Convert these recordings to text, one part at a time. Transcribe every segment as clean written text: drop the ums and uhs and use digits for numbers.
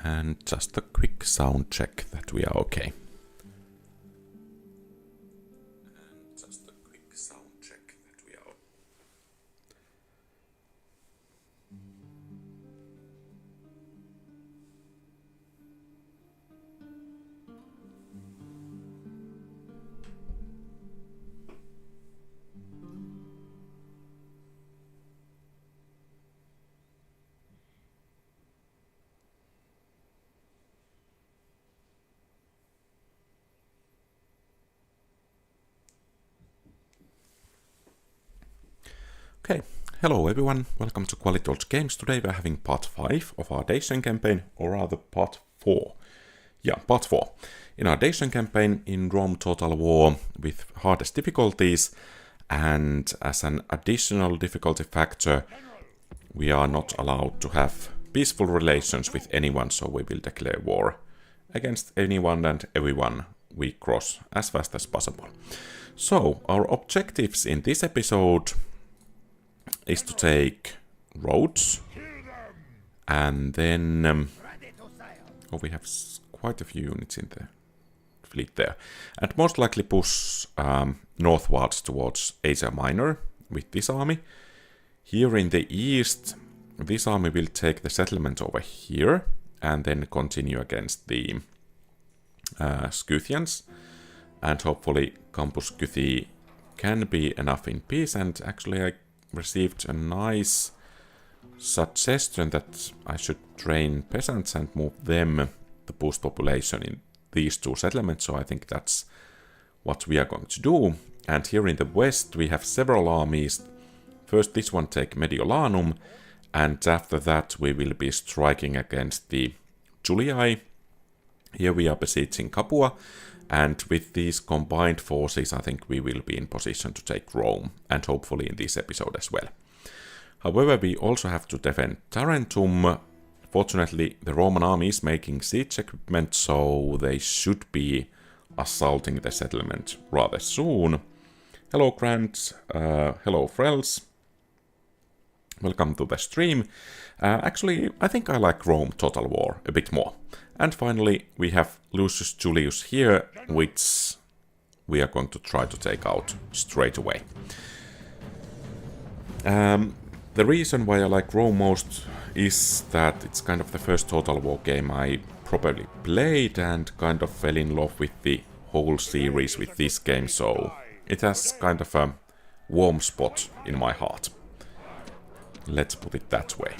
And just a quick sound check that we are okay. Okay, hello everyone, welcome to QualityOldGames. Today we're having part 5 of our Dacian campaign, or rather part 4. Yeah, part 4. In our Dacian campaign in Rome Total War with hardest difficulties, and as an additional difficulty factor, we are not allowed to have peaceful relations with anyone, so we will declare war against anyone and everyone we cross as fast as possible. So, our objectives in this episode is to take roads, and then we have quite a few units in the fleet there, and most likely push northwards towards Asia Minor with this army. Here in the east, this army will take the settlement over here and then continue against the Scythians, and hopefully Campus Scythi can be enough in peace. And actually I received a nice suggestion that I should train peasants and move them to boost population in these two settlements, so I think that's what we are going to do. And here in the west we have several armies. First this one take Mediolanum, and after that we will be striking against the Julii. Here we are besieging Capua, and with these combined forces I think we will be in position to take Rome, and hopefully in this episode as well. However, we also have to defend Tarentum. Fortunately, the Roman army is making siege equipment, so they should be assaulting the settlement rather soon. Hello Grant, hello Frels. Welcome to the stream. Actually, I think I like Rome Total War a bit more. And finally, we have Lucius Julius here, which we are going to try to take out straight away. The reason why I like Rome most is that it's kind of the first Total War game I properly played, and kind of fell in love with the whole series with this game, so it has kind of a warm spot in my heart. Let's put it that way.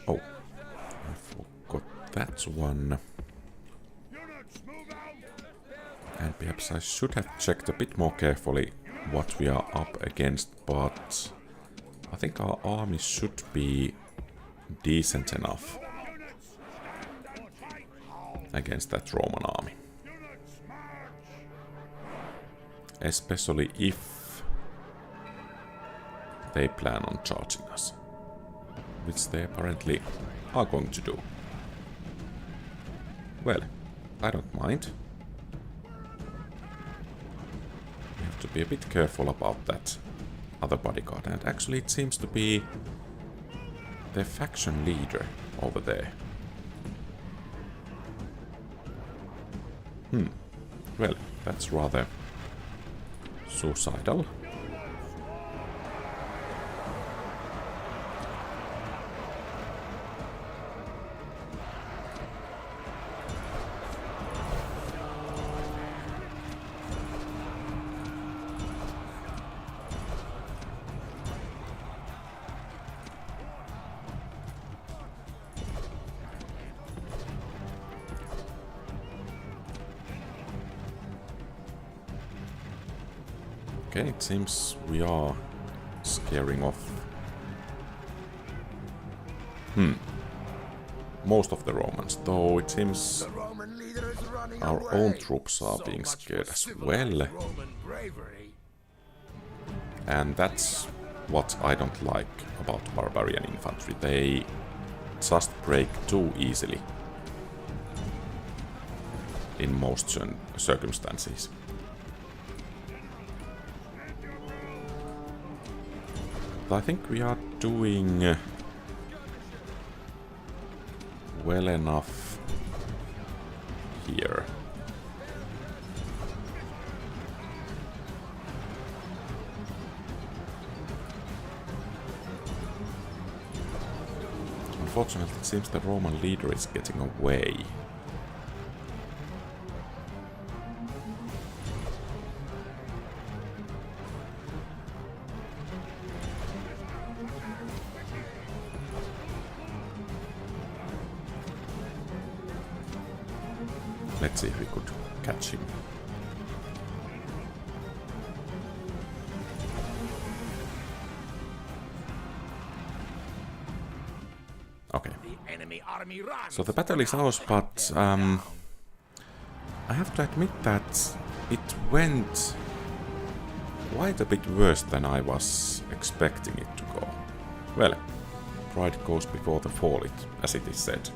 Oh, I forgot that one. And perhaps I should have checked a bit more carefully what we are up against, but I think our army should be decent enough against that Roman army. Especially if they plan on charging us, which they apparently are going to do. Well, I don't mind. We have to be a bit careful about that other bodyguard, and actually it seems to be the faction leader over there. Well, that's rather suicidal. Okay, it seems we are scaring off most of the Romans, though it seems our own troops are being scared as well. And that's what I don't like about barbarian infantry. They just break too easily in most circumstances. But I think we are doing well enough here. Unfortunately, it seems the Roman leader is getting away. Let's see if we could catch him. Okay. So the battle is ours, but I have to admit that it went quite a bit worse than I was expecting it to go. Well, pride goes before the fall, as it is said.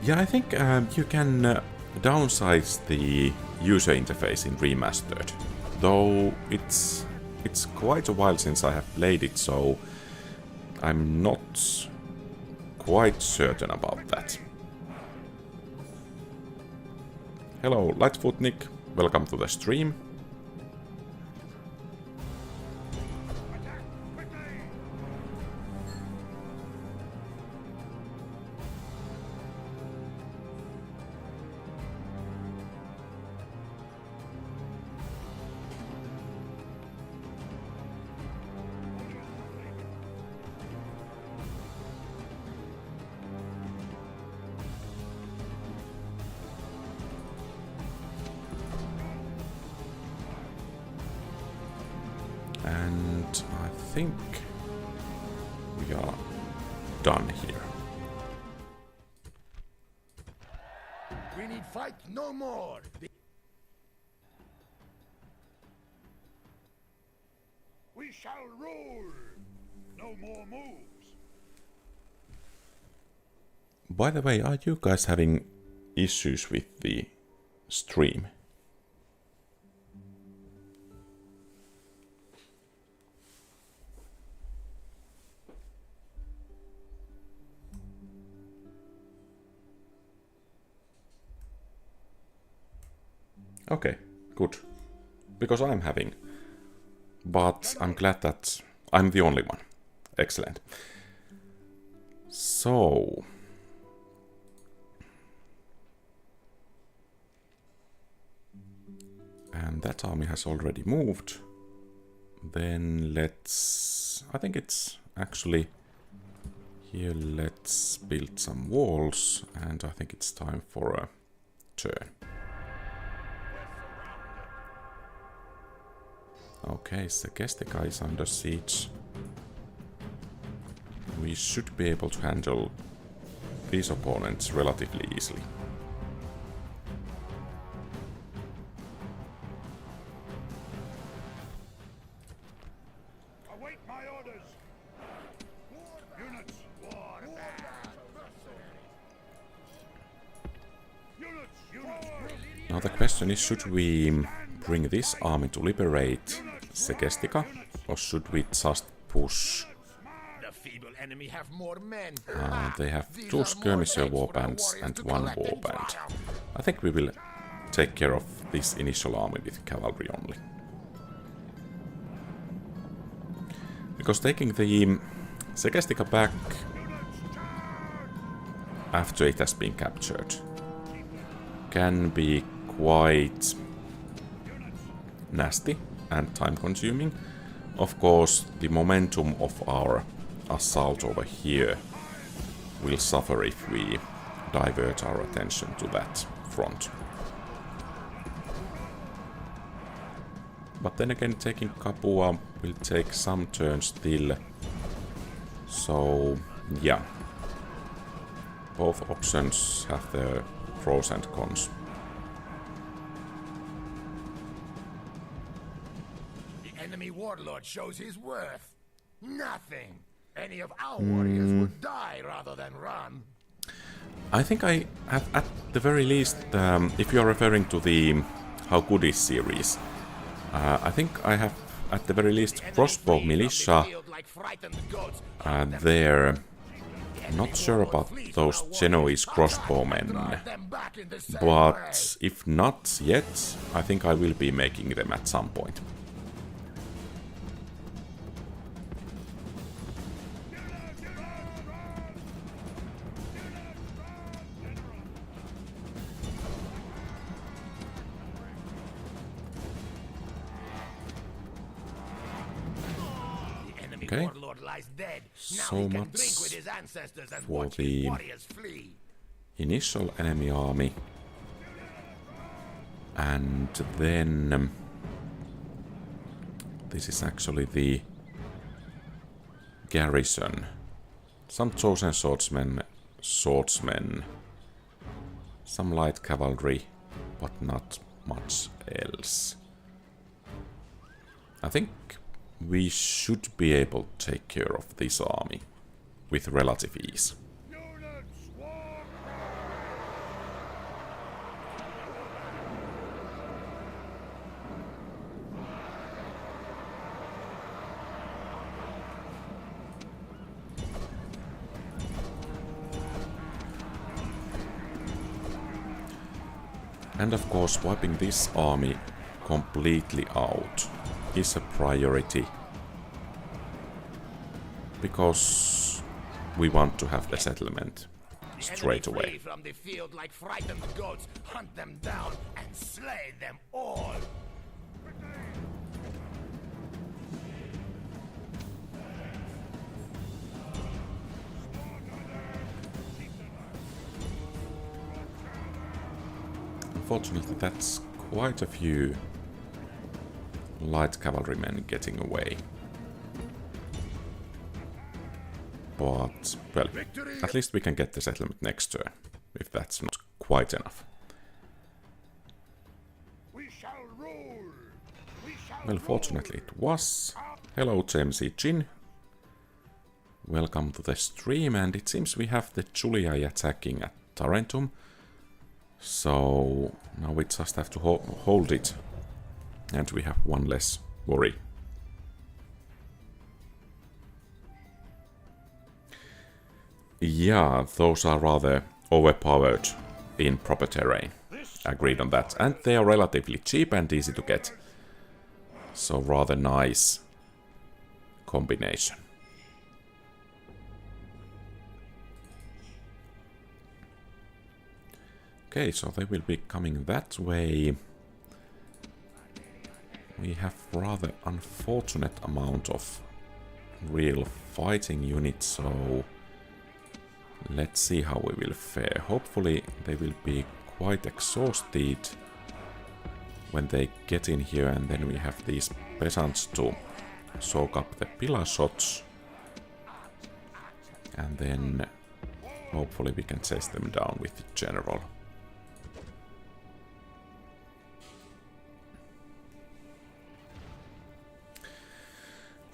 Yeah, I think you can downsize the user interface in Remastered, though it's quite a while since I have played it, so I'm not quite certain about that. Hello, Lightfoot Nick, welcome to the stream. And I think we are done here. We need fight no more. We shall rule. No more moves. By the way, are you guys having issues with the stream? Okay, good. Because I'm having. But I'm glad that I'm the only one. Excellent. So... and that army has already moved. Then let's... I think it's actually... here let's build some walls. And I think it's time for a turn. Okay, Segestica is under siege. We should be able to handle these opponents relatively easily. Await my orders. Units. Now the question is, should we bring this army to liberate Segestica, or should we just push? The feeble enemy have more men. They have 2 skirmisher warbands and 1 warband. I think we will take care of this initial army with cavalry only. Because taking the Segestica back after it has been captured can be quite nasty and time-consuming. Of course, the momentum of our assault over here will suffer if we divert our attention to that front. But then again, taking Capua will take some turns still. So, yeah. Both options have their pros and cons. The enemy warlord shows his worth. Nothing. Any of our warriors would die rather than run. I think I have, at the very least, if you are referring to the How Good Is series, I think I have, at the very least, crossbow militia there. Not sure about those Genoese crossbowmen, but if not yet, I think I will be making them at some point. Okay, so much for the initial enemy army. And then this is actually the garrison. Some chosen swordsmen, some light cavalry, but not much else. I think we should be able to take care of this army with relative ease. And of course, wiping this army completely out is a priority, because we want to have the settlement straight away. From the field like frightened goats, hunt them down and slay them all. Unfortunately, that's quite a few light cavalrymen getting away. But, well, at least we can get the settlement next turn, if that's not quite enough. Well, fortunately it was. Hello, James E. Jin. Welcome to the stream, and it seems we have the Juliai attacking at Tarentum. So now we just have to hold it, and we have one less worry. Yeah, those are rather overpowered in proper terrain. Agreed on that. And they are relatively cheap and easy to get. So rather nice combination. Okay, so they will be coming that way. We have rather unfortunate amount of real fighting units, so let's see how we will fare. Hopefully they will be quite exhausted when they get in here, and then we have these peasants to soak up the pillar shots. And then hopefully we can chase them down with the general.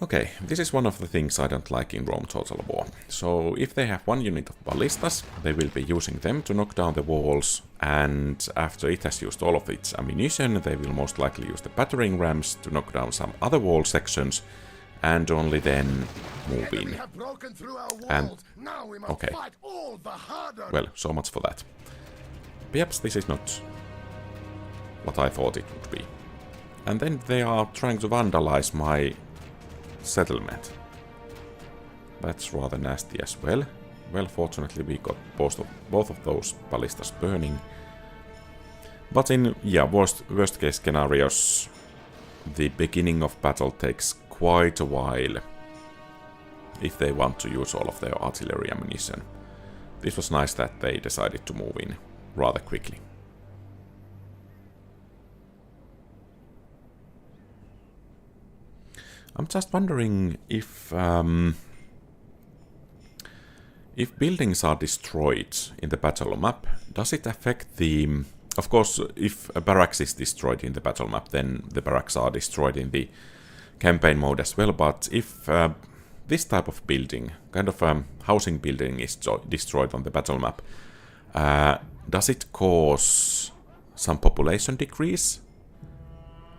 Okay, this is one of the things I don't like in Rome Total War. So if they have one unit of ballistas, they will be using them to knock down the walls, and after it has used all of its ammunition, they will most likely use the battering rams to knock down some other wall sections, and only then move in. And, okay, well, so much for that. Perhaps this is not what I thought it would be. And then they are trying to vandalize my settlement. That's rather nasty as well. Well, fortunately we got both of those ballistas burning. But in, yeah, worst case scenarios, the beginning of battle takes quite a while if they want to use all of their artillery ammunition. This was nice that they decided to move in rather quickly. I'm just wondering if buildings are destroyed in the battle map, does it affect the... Of course, if a barracks is destroyed in the battle map, then the barracks are destroyed in the campaign mode as well, but if this type of building, kind of housing building, is destroyed on the battle map, does it cause some population decrease?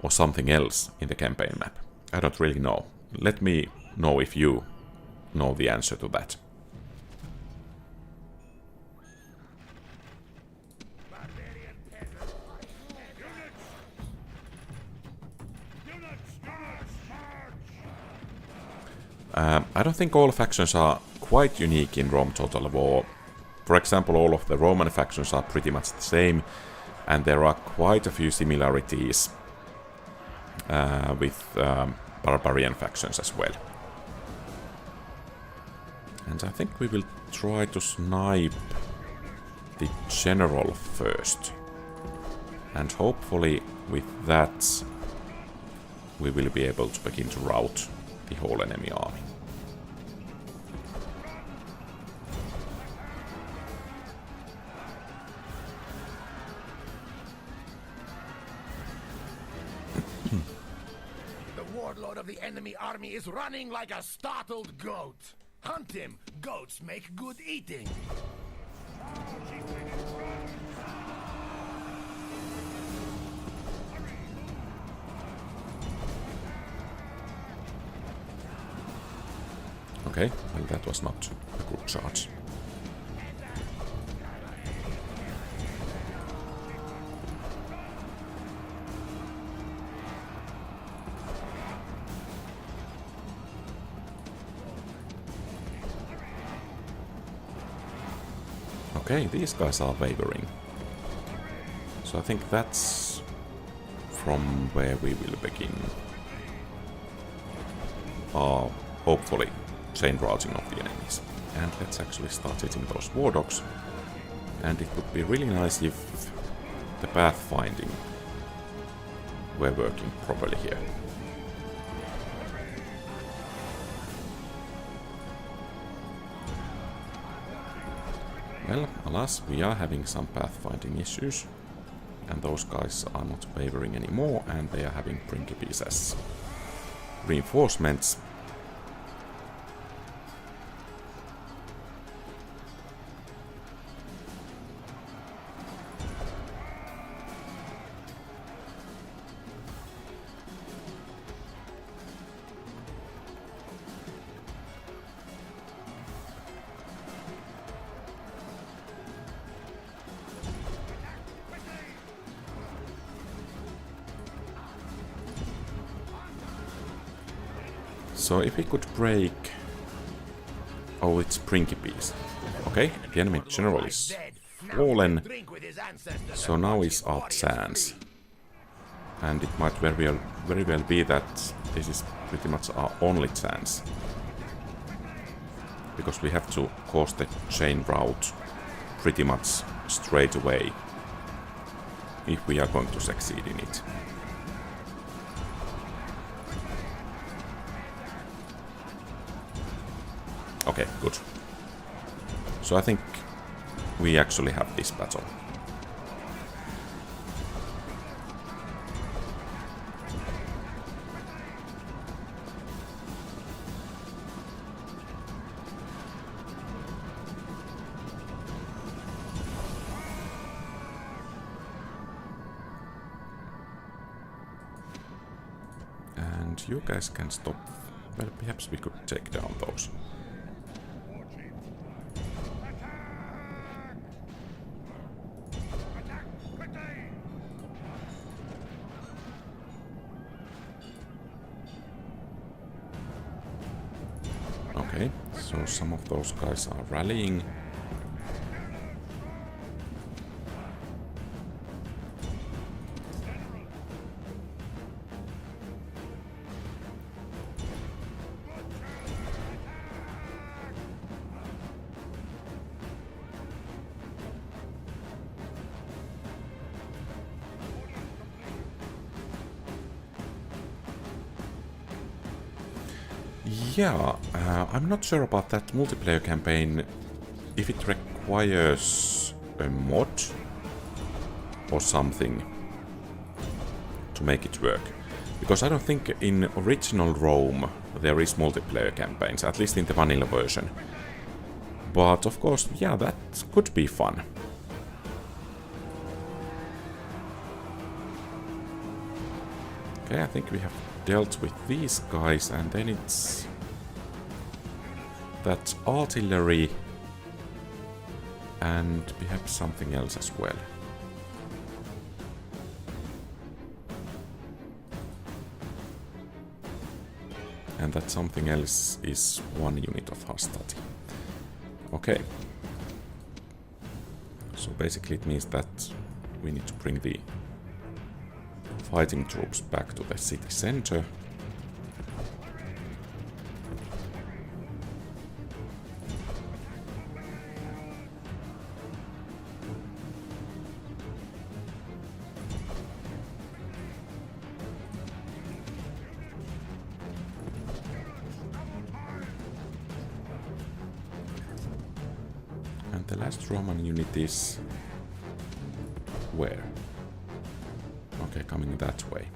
or something else in the campaign map? I don't really know. Let me know if you know the answer to that. I don't think all factions are quite unique in Rome Total War. For example, all of the Roman factions are pretty much the same, and there are quite a few similarities with barbarian factions as well. And I think we will try to snipe the general first. And hopefully with that we will be able to begin to rout the whole enemy army. The warlord of the enemy army is running like a startled goat. Hunt him. Goats make good eating. Okay, well that was not a good charge. Okay, these guys are wavering. So I think that's from where we will begin. Hopefully, chain routing of the enemies. And let's actually start hitting those war dogs. And it would be really nice if the pathfinding were working properly here. Well, alas, we are having some pathfinding issues, and those guys are not wavering anymore, and they are having principes as reinforcements. So if we could break... Oh, it's principes. Okay, the enemy general is fallen. So now is our chance. And it might very well be that this is pretty much our only chance. Because we have to cause the chain route pretty much straight away if we are going to succeed in it. Okay, good. So I think we actually have this battle. And you guys can stop. Well, perhaps we could take down those. Okay, so some of those guys are rallying. Yeah, I'm not sure about that multiplayer campaign, if it requires a mod or something to make it work. Because I don't think in original Rome there is multiplayer campaigns, at least in the vanilla version. But of course, yeah, that could be fun. Okay, I think we have dealt with these guys, and then it's that artillery and perhaps something else as well. And that something else is 1 unit of hostility. Okay. So basically it means that we need to bring the fighting troops back to the city center. And the last Roman unit is where? Okay, coming that way.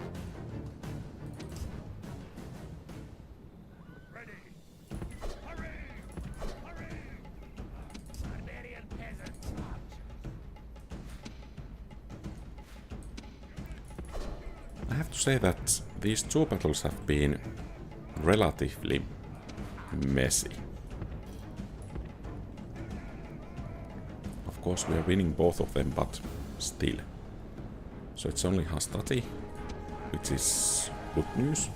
I have to say that these two battles have been relatively messy. Of course, we are winning both of them, but still. So it's only hostility, which is good news.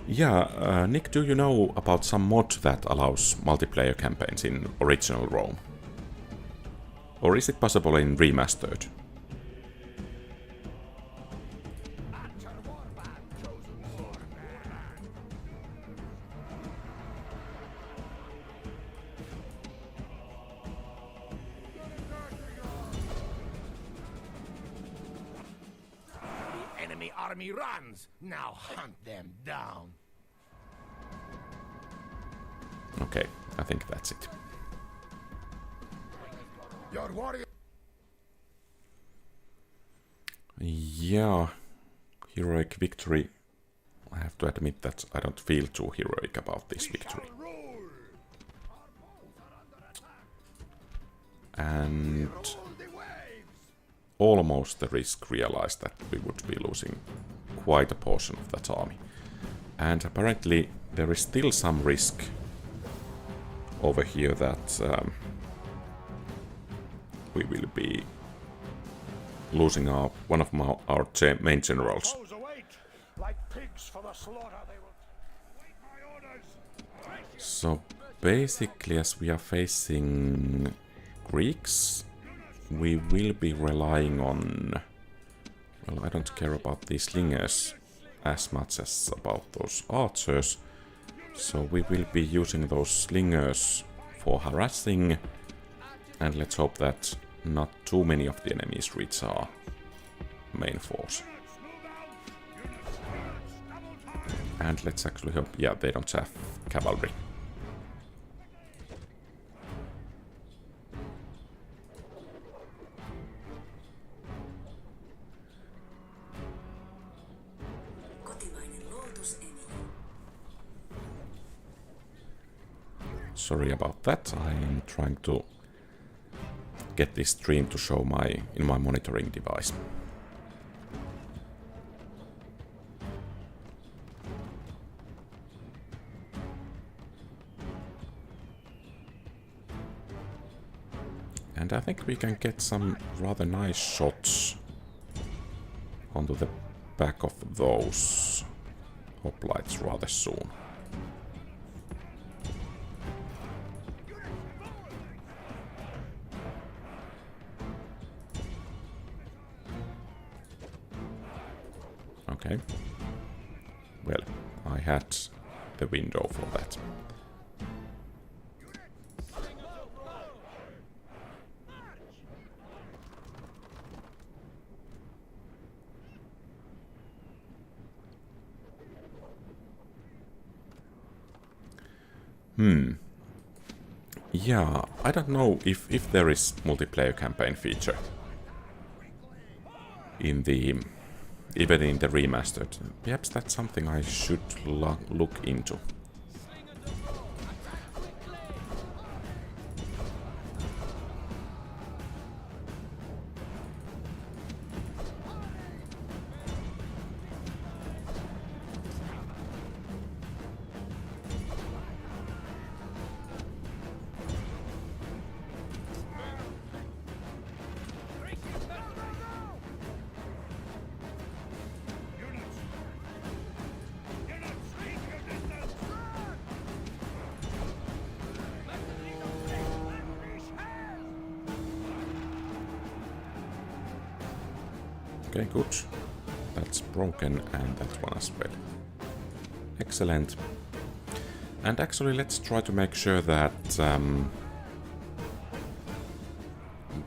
Yeah, Nick, do you know about some mod that allows multiplayer campaigns in original Rome? Or is it possible in remastered? Enemy army runs. Now hunt them down. Okay, I think that's it. Your warrior. Yeah, heroic victory. I have to admit that I don't feel too heroic about this victory. And almost the risk realized that we would be losing quite a portion of that army. And apparently there is still some risk over here that we will be losing one of our main generals. So basically, as we are facing Greeks, we will be relying on... Well, I don't care about these slingers as much as about those archers. So we will be using those slingers for harassing, and let's hope that not too many of the enemies reach our main force. And let's actually hope... Yeah, they don't have cavalry. Sorry about that. I am trying to get this stream to show in my monitoring device. And I think we can get some rather nice shots onto the back of those hoplites rather soon. Okay. Well, I had the window for that. Yeah, I don't know if there is multiplayer campaign feature in the... even in the remastered. Perhaps that's something I should look into. Okay, good. That's broken, and that one as well. Excellent. And actually, let's try to make sure that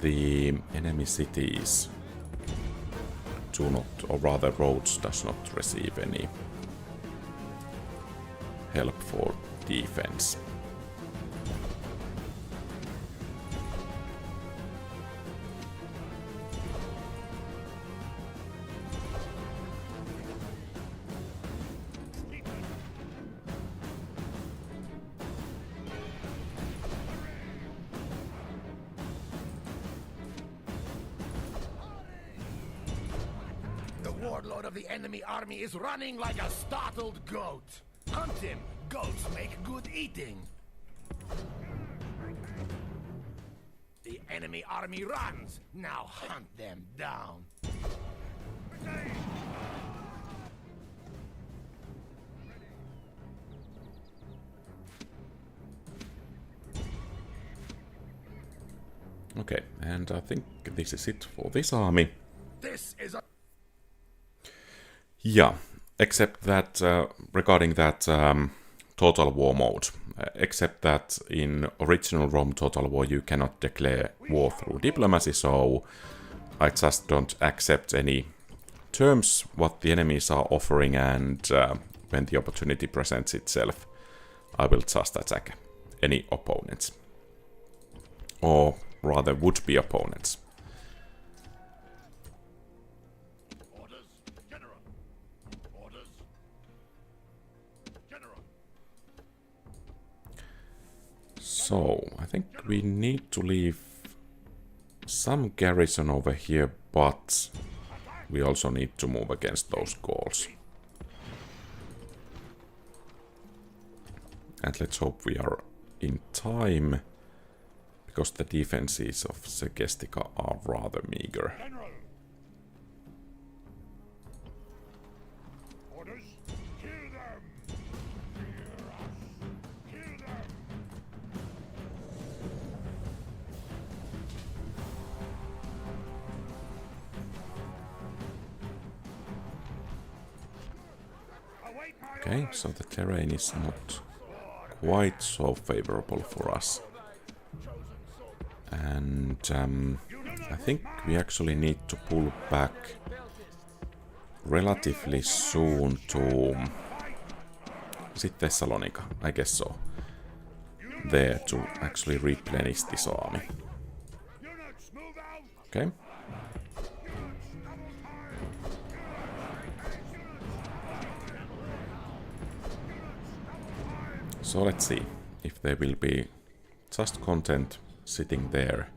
the enemy cities do not, or rather roads does not receive any help for defense. The warlord of the enemy army is running like a startled goat. Hunt him. Goats make good eating. The enemy army runs. Now hunt them down. Okay, and I think this is it for this army. This is a... Yeah, except that regarding that Total War mode, except that in original Rome Total War you cannot declare war through diplomacy, so I just don't accept any terms what the enemies are offering, and when the opportunity presents itself, I will just attack any opponents. Or rather would-be opponents. Orders, General. Orders, General. So, I think we need to leave some garrison over here, but we also need to move against those Gauls. And let's hope we are in time, because the defenses of Segestica are rather meager. General. Orders, kill them. Fear us. Kill them. Await my Okay, so the terrain is not quite so favorable for us. And I think we actually need to pull back relatively soon to... Is it Thessalonica? I guess so. There to actually replenish this army. Okay. So let's see if they will be just content sitting there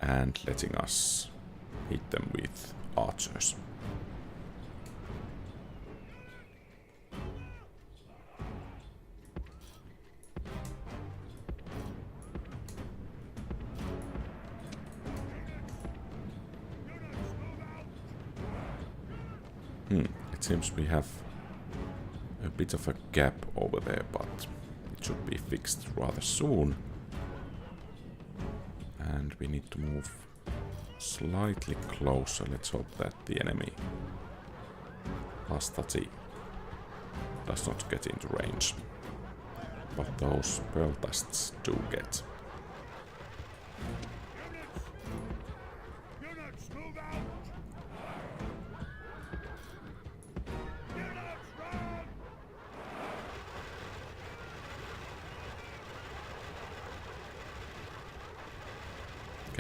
and letting us hit them with archers. It seems we have a bit of a gap over there, but it should be fixed rather soon. And we need to move slightly closer. Let's hope that the enemy Hastati does not get into range. But those Peltasts do get.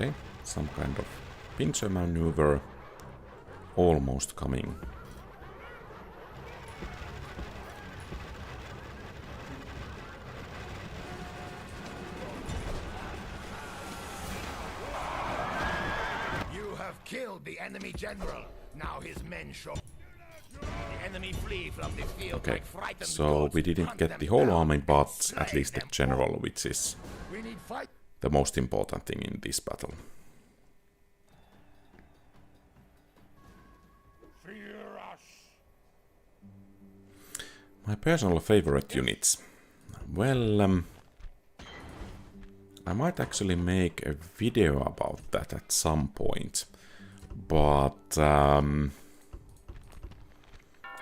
Okay, some kind of pincer maneuver almost coming. You have killed the enemy general. Now his men show. The enemy flee from the field Okay, like frightened so goats. we didn't Hunt get them the whole down army, and but slay at least the them general, all. which is We need fight. the most important thing in this battle. Fear us. My personal favorite units. Well, I might actually make a video about that at some point. But,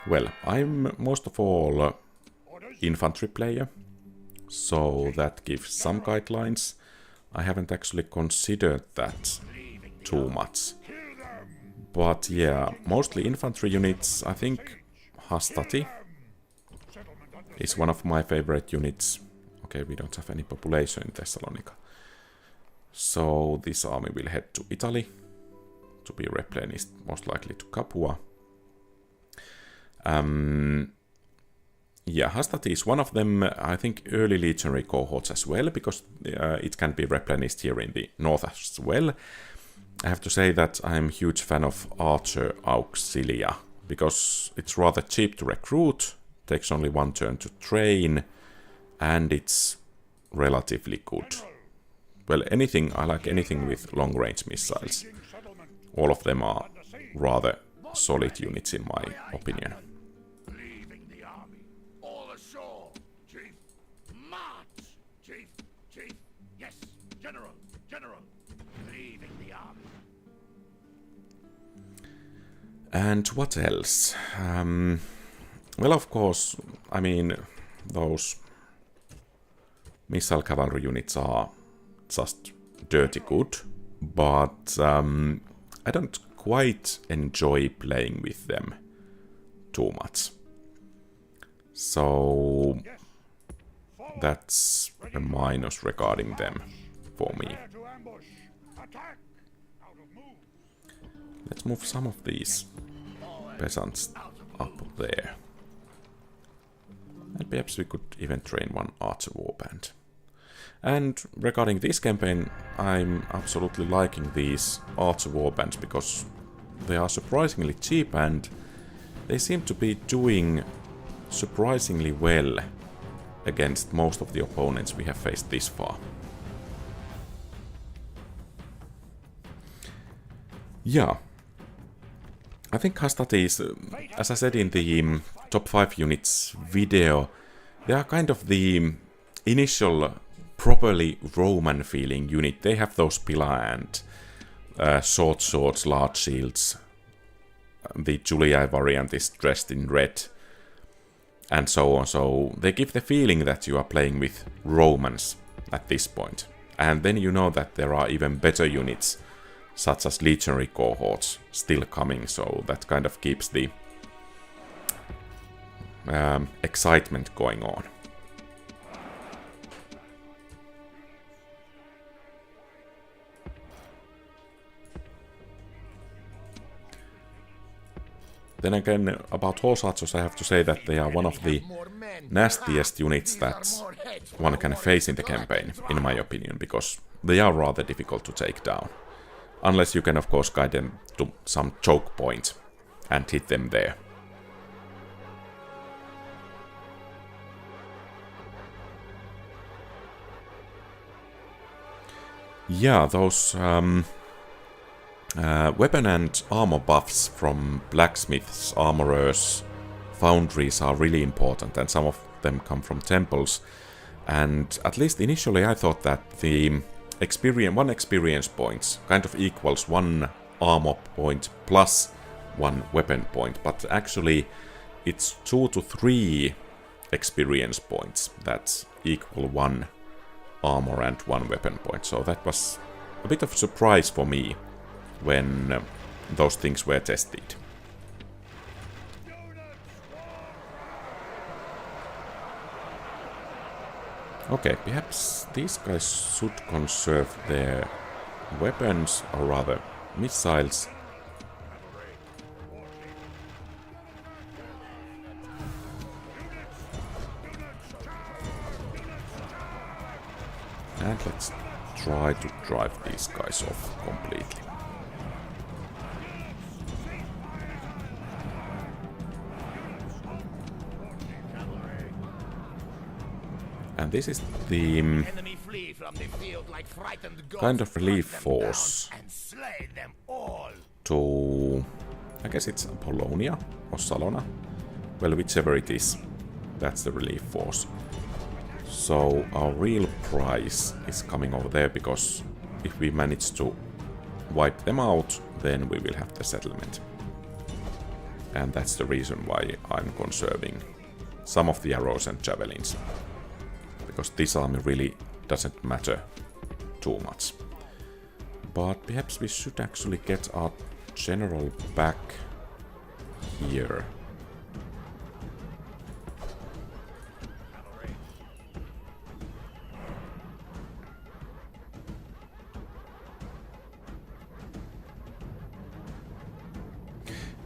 well, I'm most of all infantry player, so that gives some guidelines. I haven't actually considered that too much. But yeah, mostly infantry units. I think Hastati is one of my favorite units. Okay, we don't have any population in Thessalonica. So this army will head to Italy to be replenished, most likely to Capua. Yeah, Hastati is one of them, I think early legionary cohorts as well, because it can be replenished here in the north as well. I have to say that I'm a huge fan of Archer Auxilia, because it's rather cheap to recruit, takes only 1 turn to train, and it's relatively good. Well, I like anything with long-range missiles. All of them are rather solid units in my opinion. Leaving the army. All ashore. Chief. March. Chief. Chief. Yes. General. General. Leaving the army. And what else? Well, of course, I mean, those missile cavalry units are just dirty good, but I don't quite enjoy playing with them too much. So that's a minus regarding them for me. Let's move some of these peasants up there. And perhaps we could even train one archer warband. And regarding this campaign, I'm absolutely liking these archer warbands because they are surprisingly cheap and they seem to be doing surprisingly well against most of the opponents we have faced this far. Yeah, I think Hastati is, as I said in the top 5 units video, they are kind of the initial properly Roman feeling unit. They have those pillar and short swords, large shields. The Juliae variant is dressed in red and so on. So they give the feeling that you are playing with Romans at this point. And then you know that there are even better units, such as legionary cohorts, still coming. So that kind of keeps the excitement going on. Then again, about horse archers, I have to say that they are one of the nastiest units that one can face in the campaign, in my opinion, because they are rather difficult to take down. Unless you can, of course, guide them to some choke point and hit them there. Yeah, those weapon and armor buffs from blacksmiths, armorers, foundries are really important, and some of them come from temples. And at least initially I thought that the one experience points kind of equals 1 armor point plus 1 weapon point, but actually it's 2 to 3 experience points that equal 1 armor and 1 weapon point. So that was a bit of a surprise for me when those things were tested. Okay, perhaps these guys should conserve their weapons, or rather missiles. And let's try to drive these guys off completely. And this is the kind of relief force to, I guess it's Apollonia or Salona. Well, whichever it is, that's the relief force. So our real prize is coming over there, because if we manage to wipe them out, then we will have the settlement. And that's the reason why I'm conserving some of the arrows and javelins. Because this army really doesn't matter too much. But perhaps we should actually get our general back here.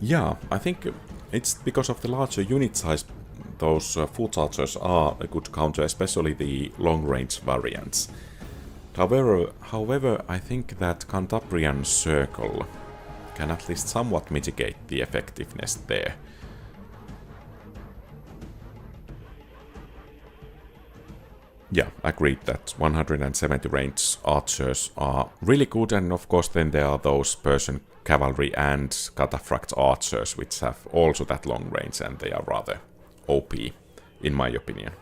Yeah, I think it's because of the larger unit size, those foot archers are a good counter, especially the long-range variants. However, I think that Cantabrian Circle can at least somewhat mitigate the effectiveness there. Yeah, agreed that 170 range archers are really good, and of course then there are those Persian cavalry and cataphract archers which have also that long range, and they are rather OP, in my opinion.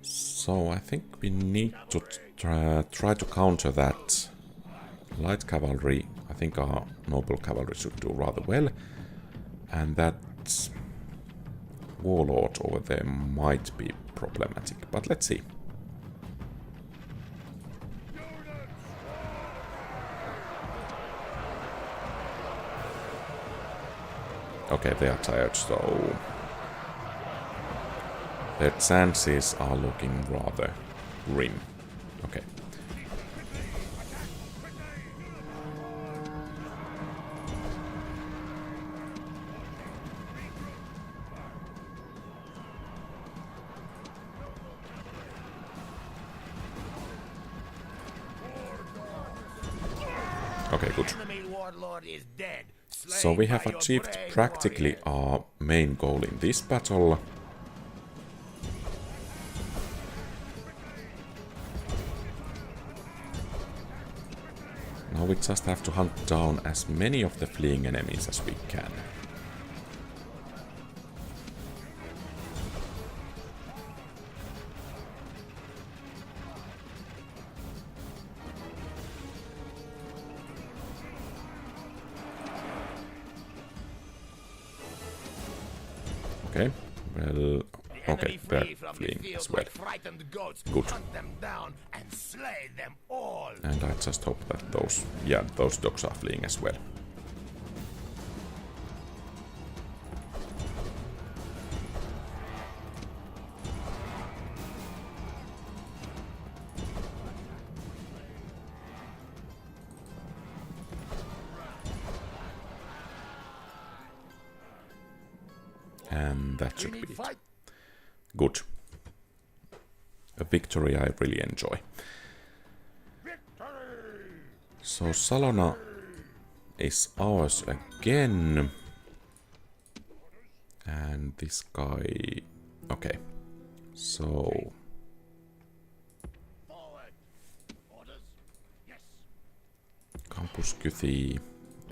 So I think we need to try to counter that light cavalry. I think our noble cavalry should do rather well. And that warlord over there might be problematic, but let's see. Okay, they are tired, so their chances are looking rather grim. Okay. Okay, good. So we have achieved practically our main goal in this battle. Now we just have to hunt down as many of the fleeing enemies as we can. Okay, well, okay, they're fleeing as well. Good. And I just hope that those dogs are fleeing as well. And that should be it. Good. A victory I really enjoy. So Salona is ours again. And this guy... Okay. So... Campus Kythi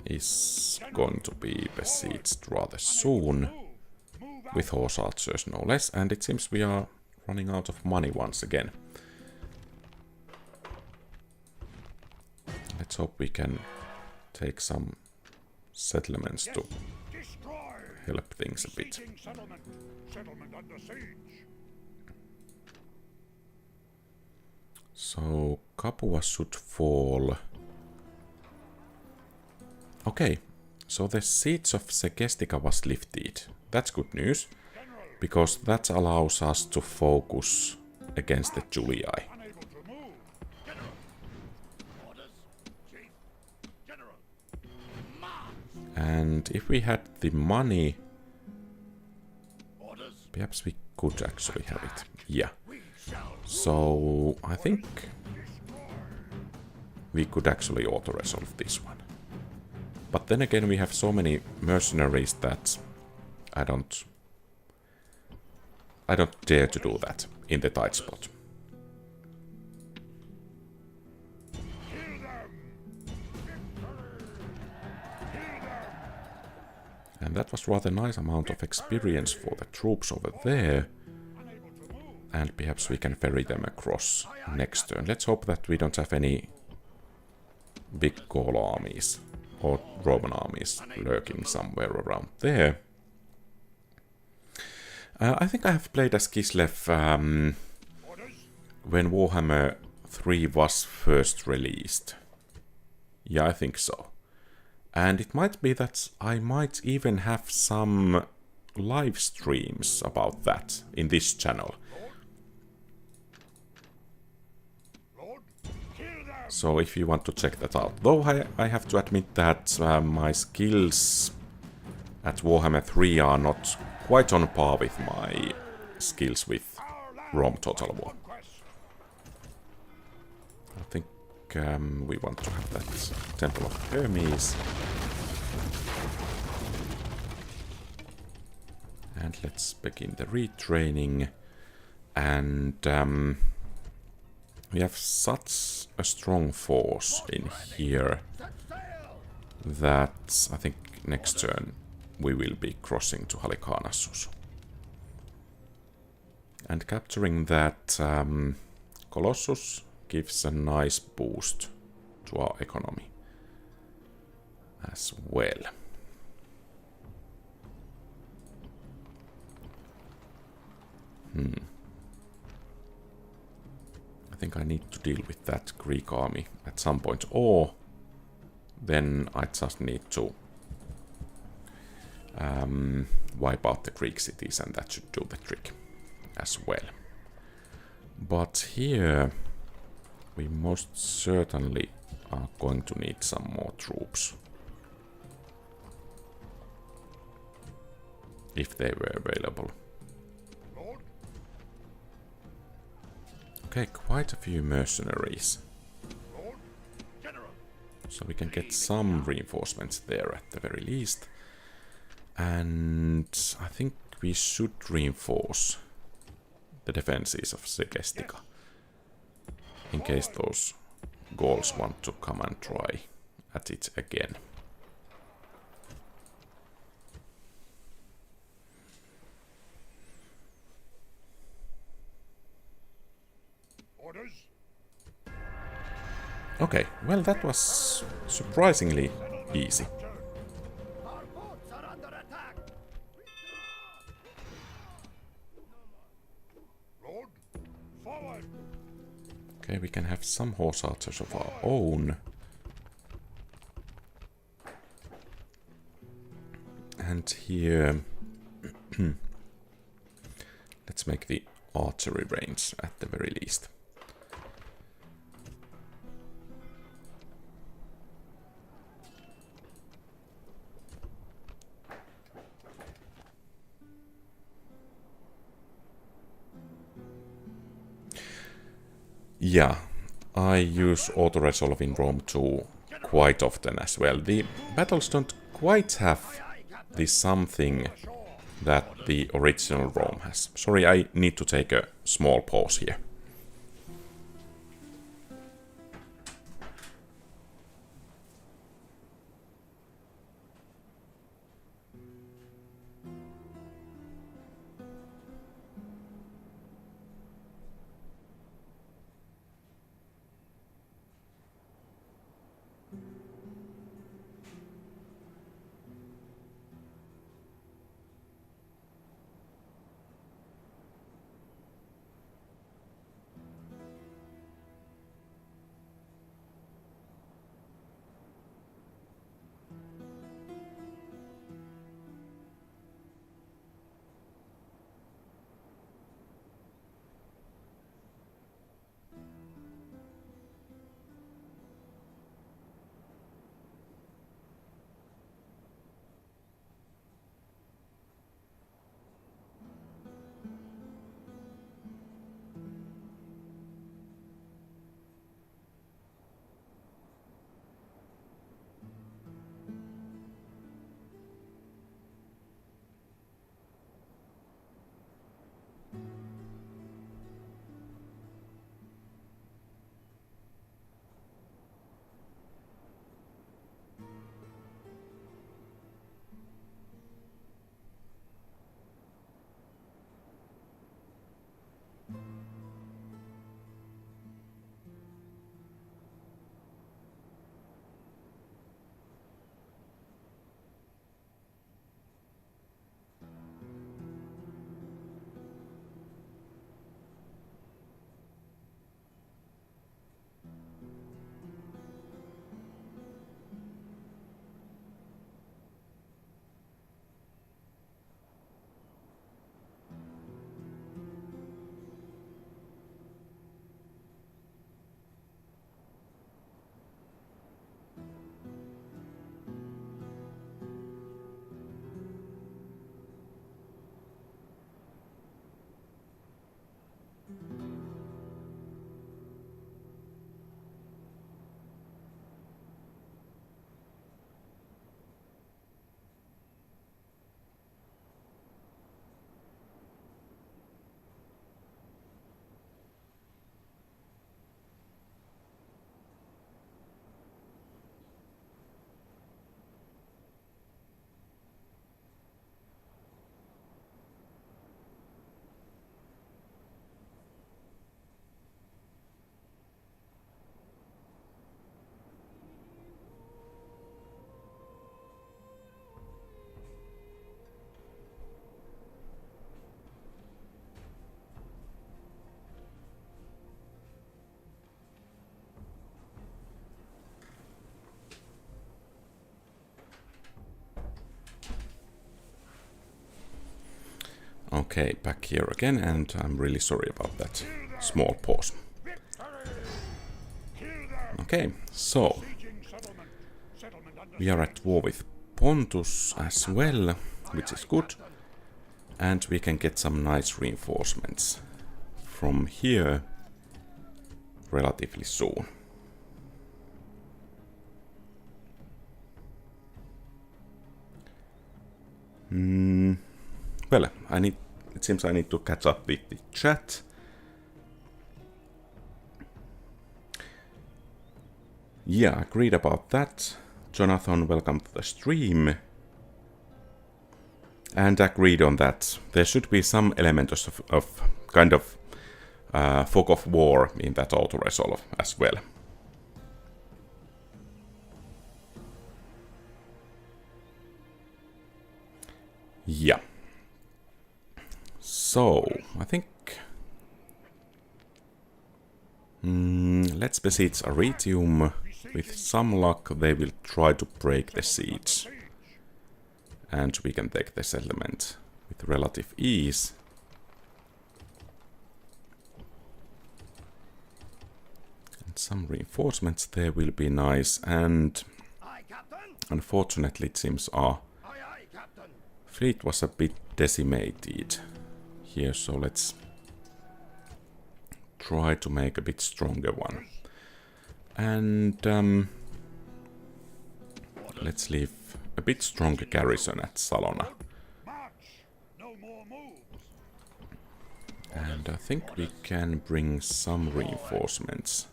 is going to be besieged rather soon. With horse archers, no less, and it seems we are running out of money once again. Let's hope we can take some settlements to help things a bit. So Capua should fall. Okay, so the siege of Segestica was lifted. That's good news, because that allows us to focus against the Julii. And if we had the money, perhaps we could actually have it. Yeah. So I think we could actually auto-resolve this one. But then again, we have so many mercenaries that I don't dare to do that in the tight spot. And that was rather nice amount of experience for the troops over there. And perhaps we can ferry them across next turn. Let's hope that we don't have any big Gaul armies or Roman armies lurking somewhere around there. I think I have played as Kislev when Warhammer 3 was first released. Yeah, I think so. And it might be that I might even have some live streams about that in this channel. So if you want to check that out. Though I have to admit that my skills at Warhammer 3 are not quite on par with my skills with Rome Total War. I think we want to have that Temple of Hermes. And let's begin the retraining. And we have such a strong force in here that I think next turn we will be crossing to Halikarnassus. And capturing that Colossus gives a nice boost to our economy as well. I think I need to deal with that Greek army at some point, or then I just need to wipe out the Greek cities, and that should do the trick as well. But here we most certainly are going to need some more troops, if they were available. Okay, quite a few mercenaries. So we can get some reinforcements there at the very least. And I think we should reinforce the defenses of Segestica, in case those Gauls want to come and try at it again. Okay, well that was surprisingly easy. Okay, we can have some horse archers of our own. And here let's make the archery range at the very least. Yeah, I use auto-resolve in Rome 2 quite often as well. The battles don't quite have the something that the original Rome has. Sorry, I need to take a small pause here. Okay, back here again, and I'm really sorry about that small pause. Okay, so we are at war with Pontus as well, which is good. And we can get some nice reinforcements from here relatively soon. Well, it seems I need to catch up with the chat. Yeah, agreed about that. Jonathan, welcome to the stream. And agreed on that. There should be some element of kind of fog of war in that auto-resolve as well. Yeah. So, I think... let's besiege Arretium. With some luck, they will try to break the siege. And we can take the settlement with relative ease. And some reinforcements there will be nice. And unfortunately, it seems our fleet was a bit decimated here. So let's try to make a bit stronger one. And let's leave a bit stronger garrison at Salona. And I think we can bring some reinforcements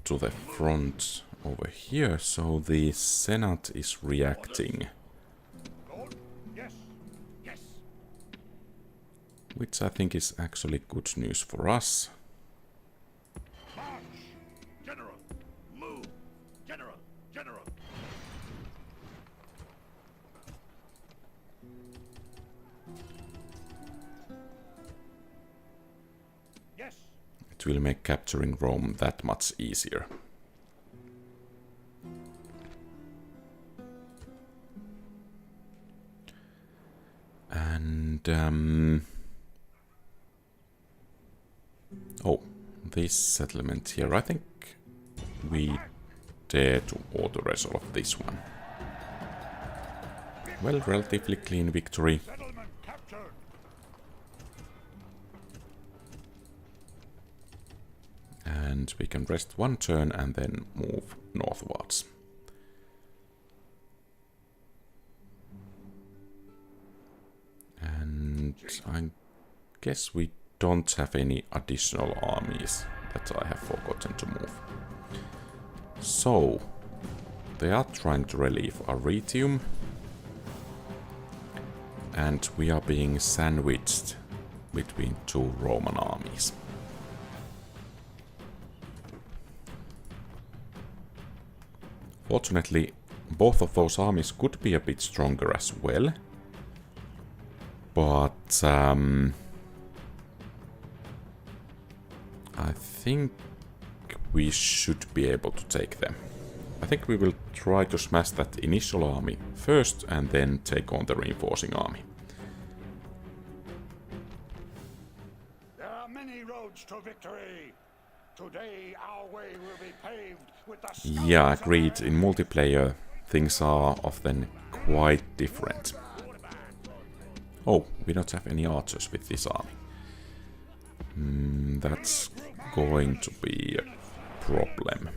to the front over here, so the Senate is reacting. Which I think is actually good news for us. It will make capturing Rome that much easier. And oh, this settlement here, I think we dare to auto-resolve this one. Well, relatively clean victory. And we can rest one turn and then move northwards. And I guess we don't have any additional armies that I have forgotten to move. So, they are trying to relieve Arretium. And we are being sandwiched between two Roman armies. Fortunately, both of those armies could be a bit stronger as well. But I think we should be able to take them. I think we will try to smash that initial army first and then take on the reinforcing army. There are many roads to victory. Today our way will be paved with the Yeah, agreed. In multiplayer, things are often quite different. Oh, we don't have any archers with this army. That's going to be a problem.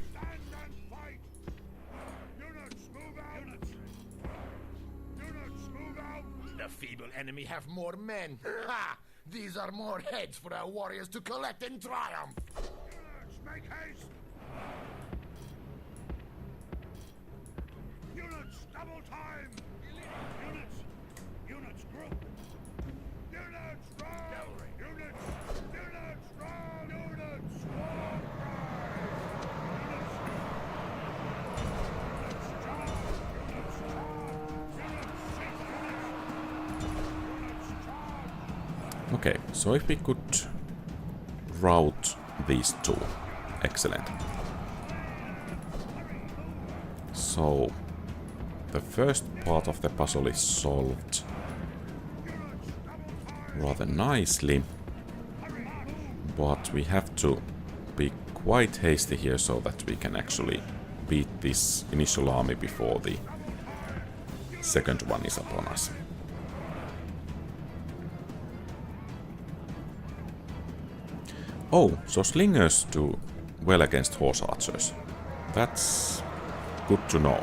The feeble enemy have more men. Ha! These are more heads for our warriors to collect in triumph. Make haste! Units, double time! Units, group! Units, roll! Units, roll! Units, swarm! Okay, so if we could route these two. Excellent. So, the first part of the puzzle is solved. rather nicely. But we have to be quite hasty here so that we can actually beat this initial army before the second one is upon us. Oh, so slingers do well against horse archers. That's good to know.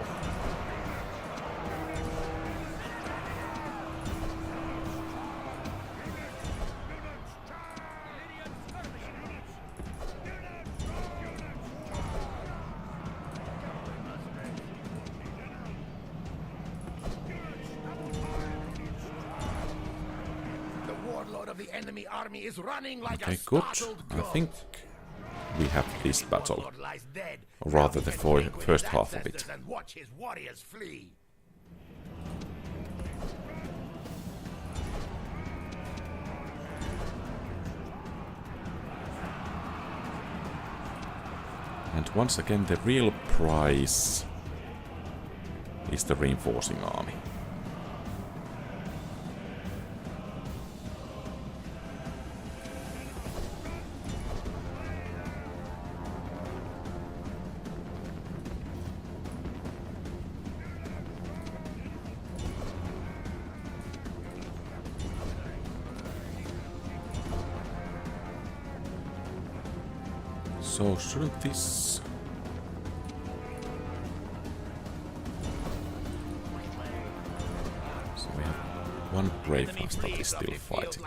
Okay, good. I think we have this battle, or rather the first half of it. And once again, the real prize is the reinforcing army. So shouldn't this... So we have one brave house that is still fighting.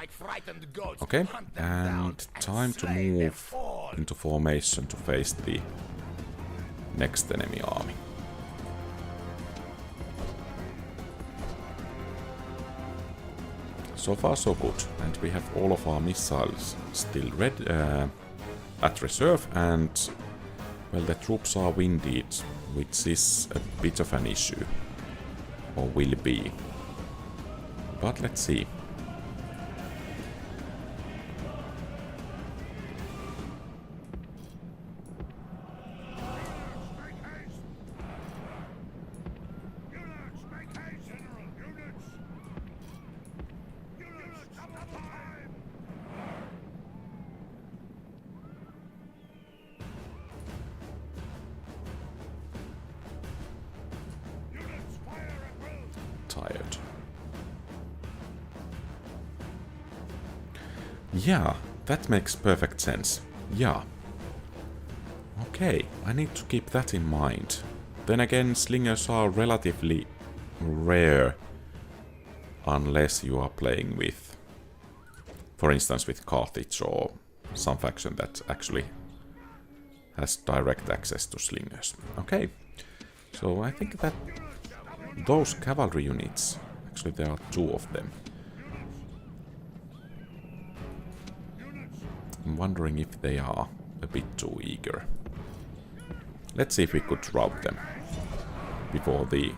Okay, and time to move into formation to face the next enemy army. So far so good, and we have all of our missiles still at reserve, and well, the troops are winded, which is a bit of an issue, or will be. But let's see. Tired. Yeah, that makes perfect sense. Yeah. Okay, I need to keep that in mind. Then again, slingers are relatively rare unless you are playing with, for instance, with Carthage or some faction that actually has direct access to slingers. Okay, so I think that those cavalry units, actually there are two of them. I'm wondering if they are a bit too eager. Let's see if we could rout them before the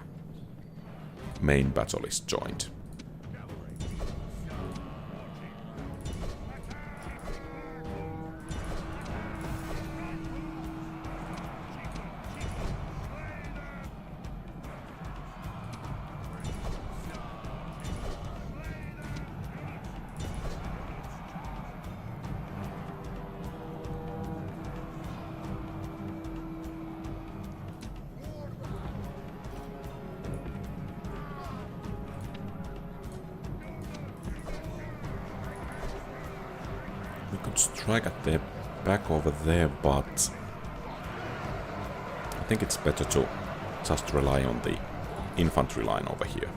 main battle is joined. Strike at their back over there, but I think it's better to just rely on the infantry line over here.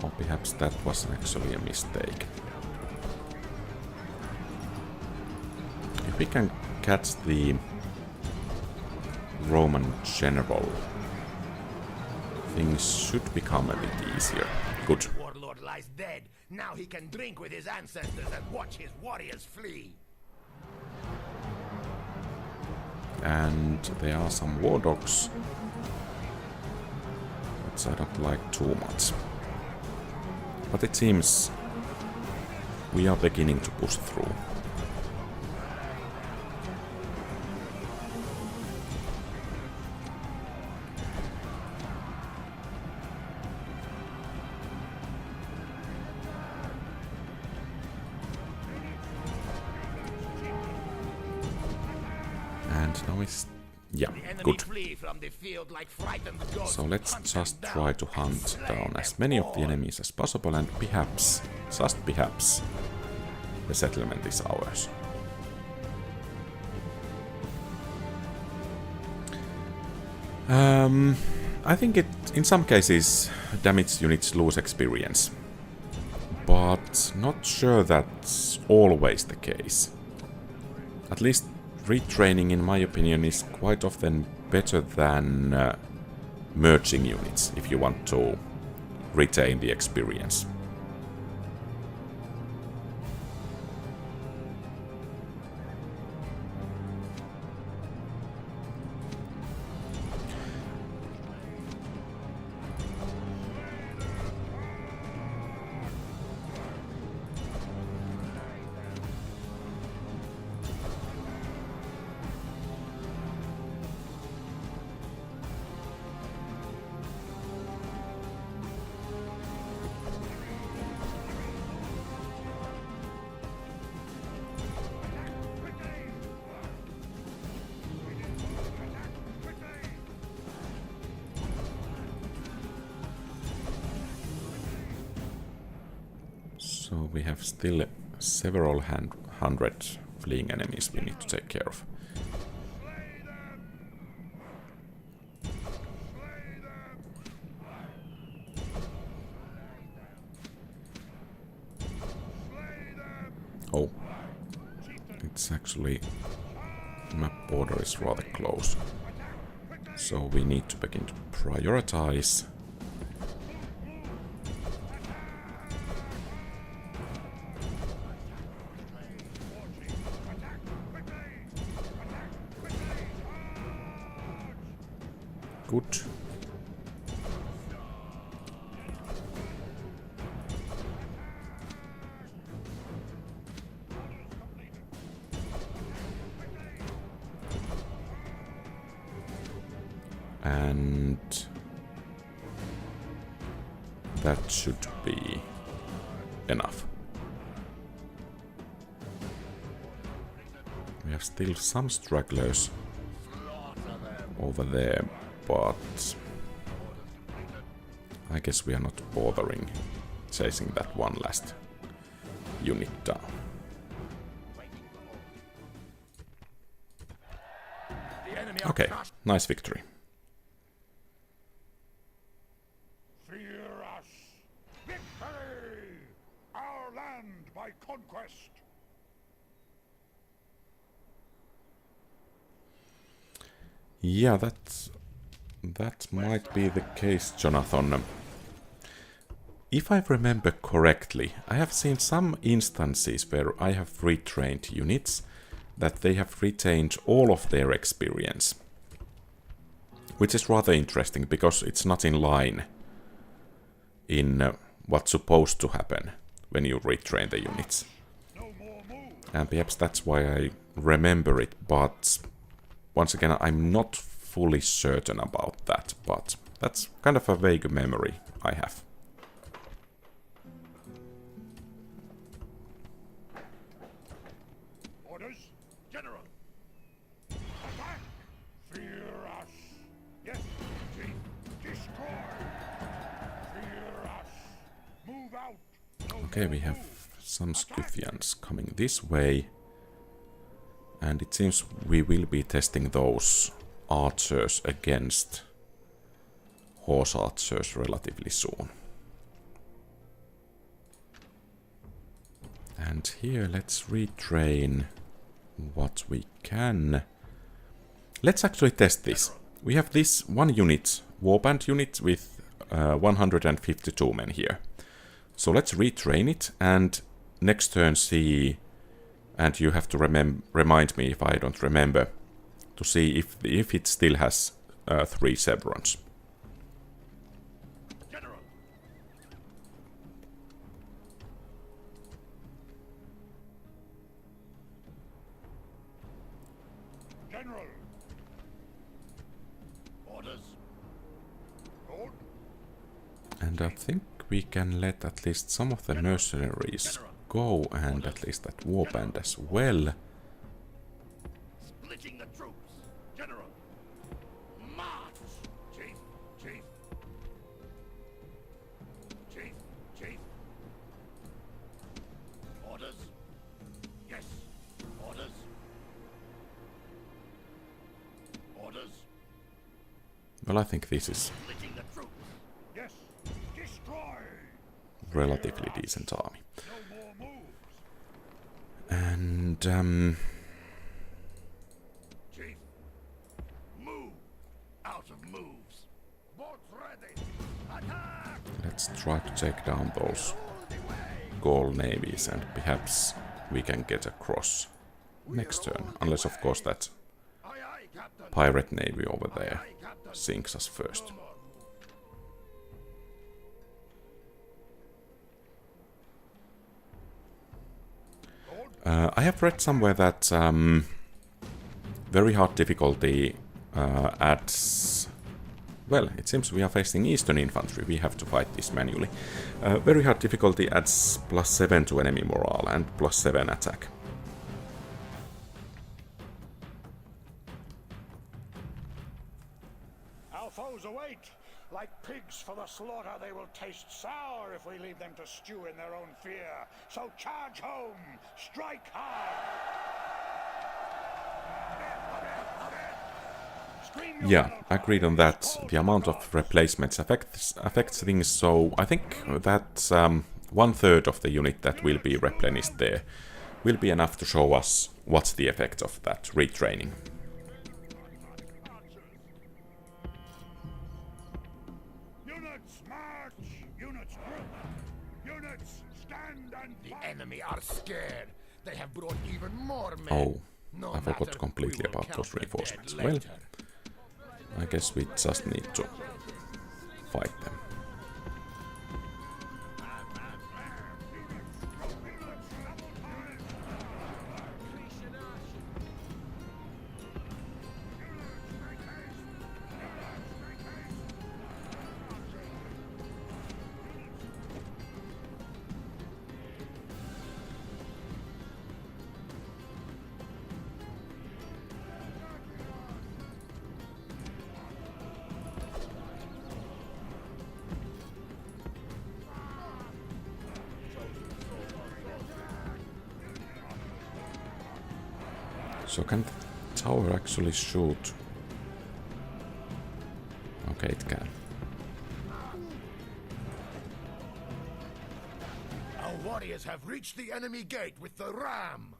Or perhaps that was actually a mistake. If we can catch the Roman general, things should become a bit easier. Good. The warlord lies dead. Now he can drink with his ancestors and watch his warriors flee. And there are some war dogs which I don't like too much. But it seems we are beginning to push through. And now it's... yeah, good. So let's just try to hunt down as many of the enemies as possible, and perhaps, just perhaps, the settlement is ours. I think in some cases damaged units lose experience, but not sure that's always the case. At least retraining, in my opinion, is quite often better than merging units if you want to retain the experience. So we have still several hundred fleeing enemies we need to take care of. Oh, it's actually... map border is rather close. So we need to begin to prioritize. Good. And that should be enough. We have still some stragglers over there, but I guess we are not bothering chasing that one last unit down. Okay, nice victory. Fear us! Victory! Our land by conquest! Yeah, that might be the case, Jonathan. If I remember correctly, I have seen some instances where I have retrained units that they have retained all of their experience. Which is rather interesting, because it's not in line in what's supposed to happen when you retrain the units. And perhaps that's why I remember it, but once again, I'm not fully certain about that, but that's kind of a vague memory I have. Orders, General. Attack! Fear us! Yes, Chief. Destroy! Fear us! Move out! Okay, we have some Scythians coming this way. And it seems we will be testing those archers against horse archers relatively soon. And here, let's retrain what we can. Let's actually test this. We have this one unit, warband unit, with 152 men here. So let's retrain it, and next turn see... And you have to remind me if I don't remember, to see if it still has 3 chevrons. Orders. Lord, And I think we can let at least some of the mercenaries go, and at least that warband as well. Splitting the troops. General. March. Chief. Chief. Chief. Chief. Orders. Yes. Orders. Orders. Well, I think this is Splitting the troops. yes, destroy. relatively decent army. No more moves. And Chief. Move. Out of moves. Boats ready. Attack. let's try to take down those Gaul navies, and perhaps we can get across next turn. Unless, of course, that Aye, aye, Captain. pirate navy over there Aye, Captain. sinks us first. No more. I have read somewhere that very hard difficulty adds... Well, it seems we are facing Eastern infantry. We have to fight this manually. Very hard difficulty adds +7 to enemy morale and +7 attack. Our foes await. Like pigs for the slaughter, they will taste sour if we leave them to stew in their own fear. So charge home, strike hard. Scream your Yeah, battle agreed on cry. that. The amount of replacements affects things, so I think that 1/3 of the unit that will be replenished there will be enough to show us what's the effect of that retraining. Units march! Units group! Units stand and The fight! enemy are scared. They have brought even more men. Oh, No I forgot matter, completely we will about those count the dead reinforcements. Well, later. I guess we just need to fight them. So can the tower actually shoot? Okay, it can. Our warriors have reached the enemy gate with the ram.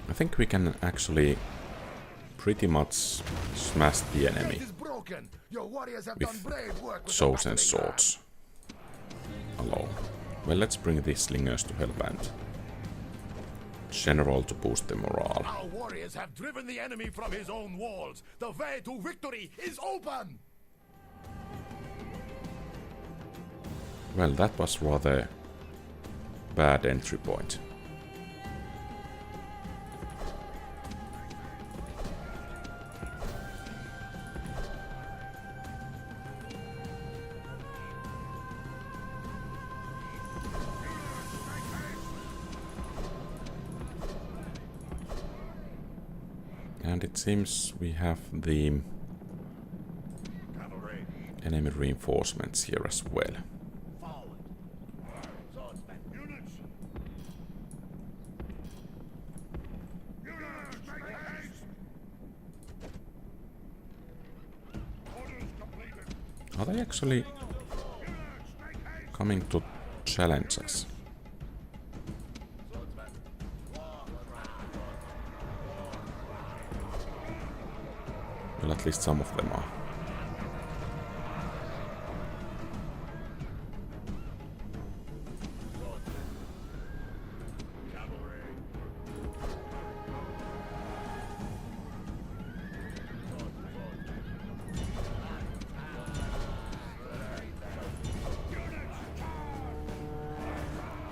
I think we can actually pretty much smash the enemy Gate is broken. Your warriors have with done brave work with the swords and battling ram. swords alone. Well, let's bring these slingers to help and general to boost the morale. Our warriors have driven the enemy from his own walls. The way to victory is open. Well, that was rather bad entry point. And it seems we have the Cavalry, enemy reinforcements here as well. forward. Swordsmen. Units! Units, make haste! Orders completed. Are they actually Units, make haste! coming to challenge us? Well, at least some of them are.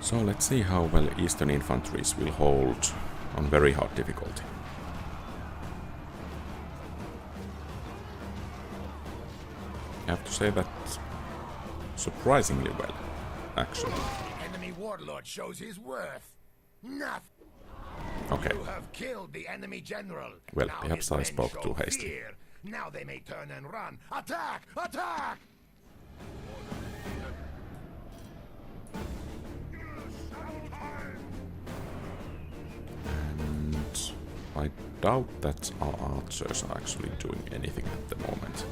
So let's see how well Eastern infantries will hold on very hard difficulty. I have to say that surprisingly well, actually. The enemy warlord shows his worth. Nothing. Okay. You have killed the enemy general. Well, Now perhaps his I men spoke show too hasty. fear. Now they may turn and run. Attack! Attack! And I doubt that our archers are actually doing anything at the moment.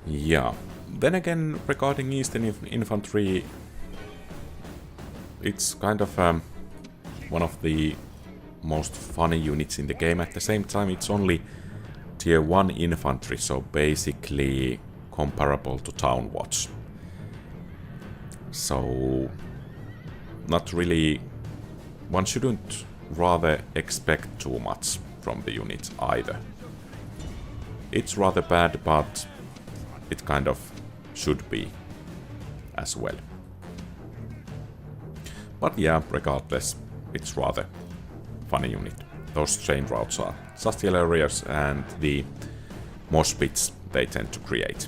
Yeah. Then again, regarding Eastern Infantry, it's kind of one of the most funny units in the game. At the same time, it's only tier 1 infantry, so basically comparable to Town Watch. So, not really... One shouldn't rather expect too much from the unit either. It's rather bad, but it kind of should be as well. But yeah, regardless, it's rather funny unit. Those chain routes are just hilarious, and the mosh pits they tend to create.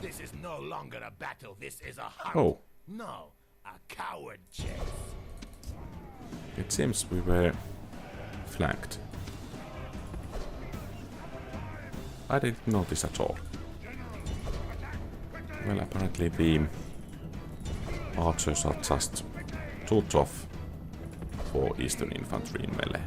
This is no longer a battle, this is a hunt. Oh. No, a coward chase. It seems we were flanked. I didn't notice at all. Well, apparently the archers are just too tough for Eastern Infantry in melee.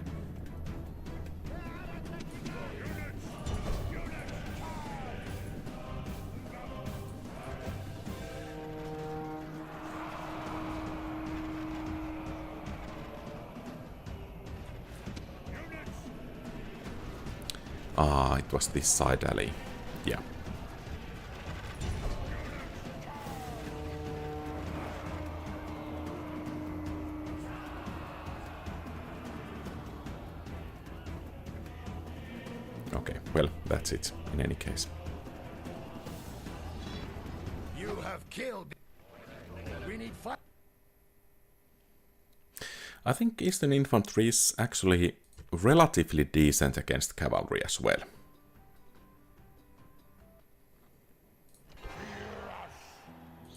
Ah, it was this side alley. Yeah. Okay, well, that's it, in any case. You have killed. We need fight. I think Eastern Infantry is actually relatively decent against cavalry as well.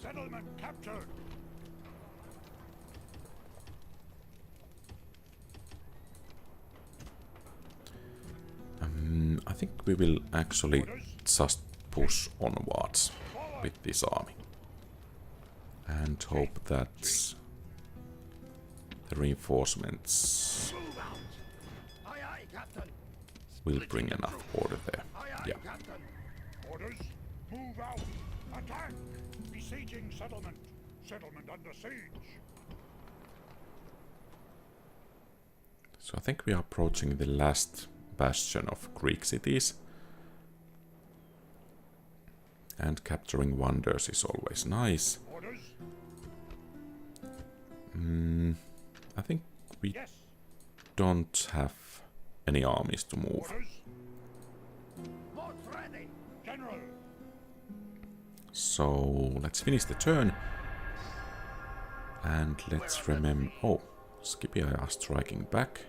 Settlement captured. I think we will actually just push onwards with this army. And hope that the reinforcements Aye, aye, Captain. will bring enough order there. Aye, aye, Yeah. Captain. Orders. Move out. Attack. Besieging settlement. Settlement under siege. So I think we are approaching the last bastion of Greek cities. And capturing wonders is always nice. Orders. I think we Yes. don't have any armies to move. Orders. Lord Freddy. General. So let's finish the turn. And let's remember... Oh, Scipii are striking back.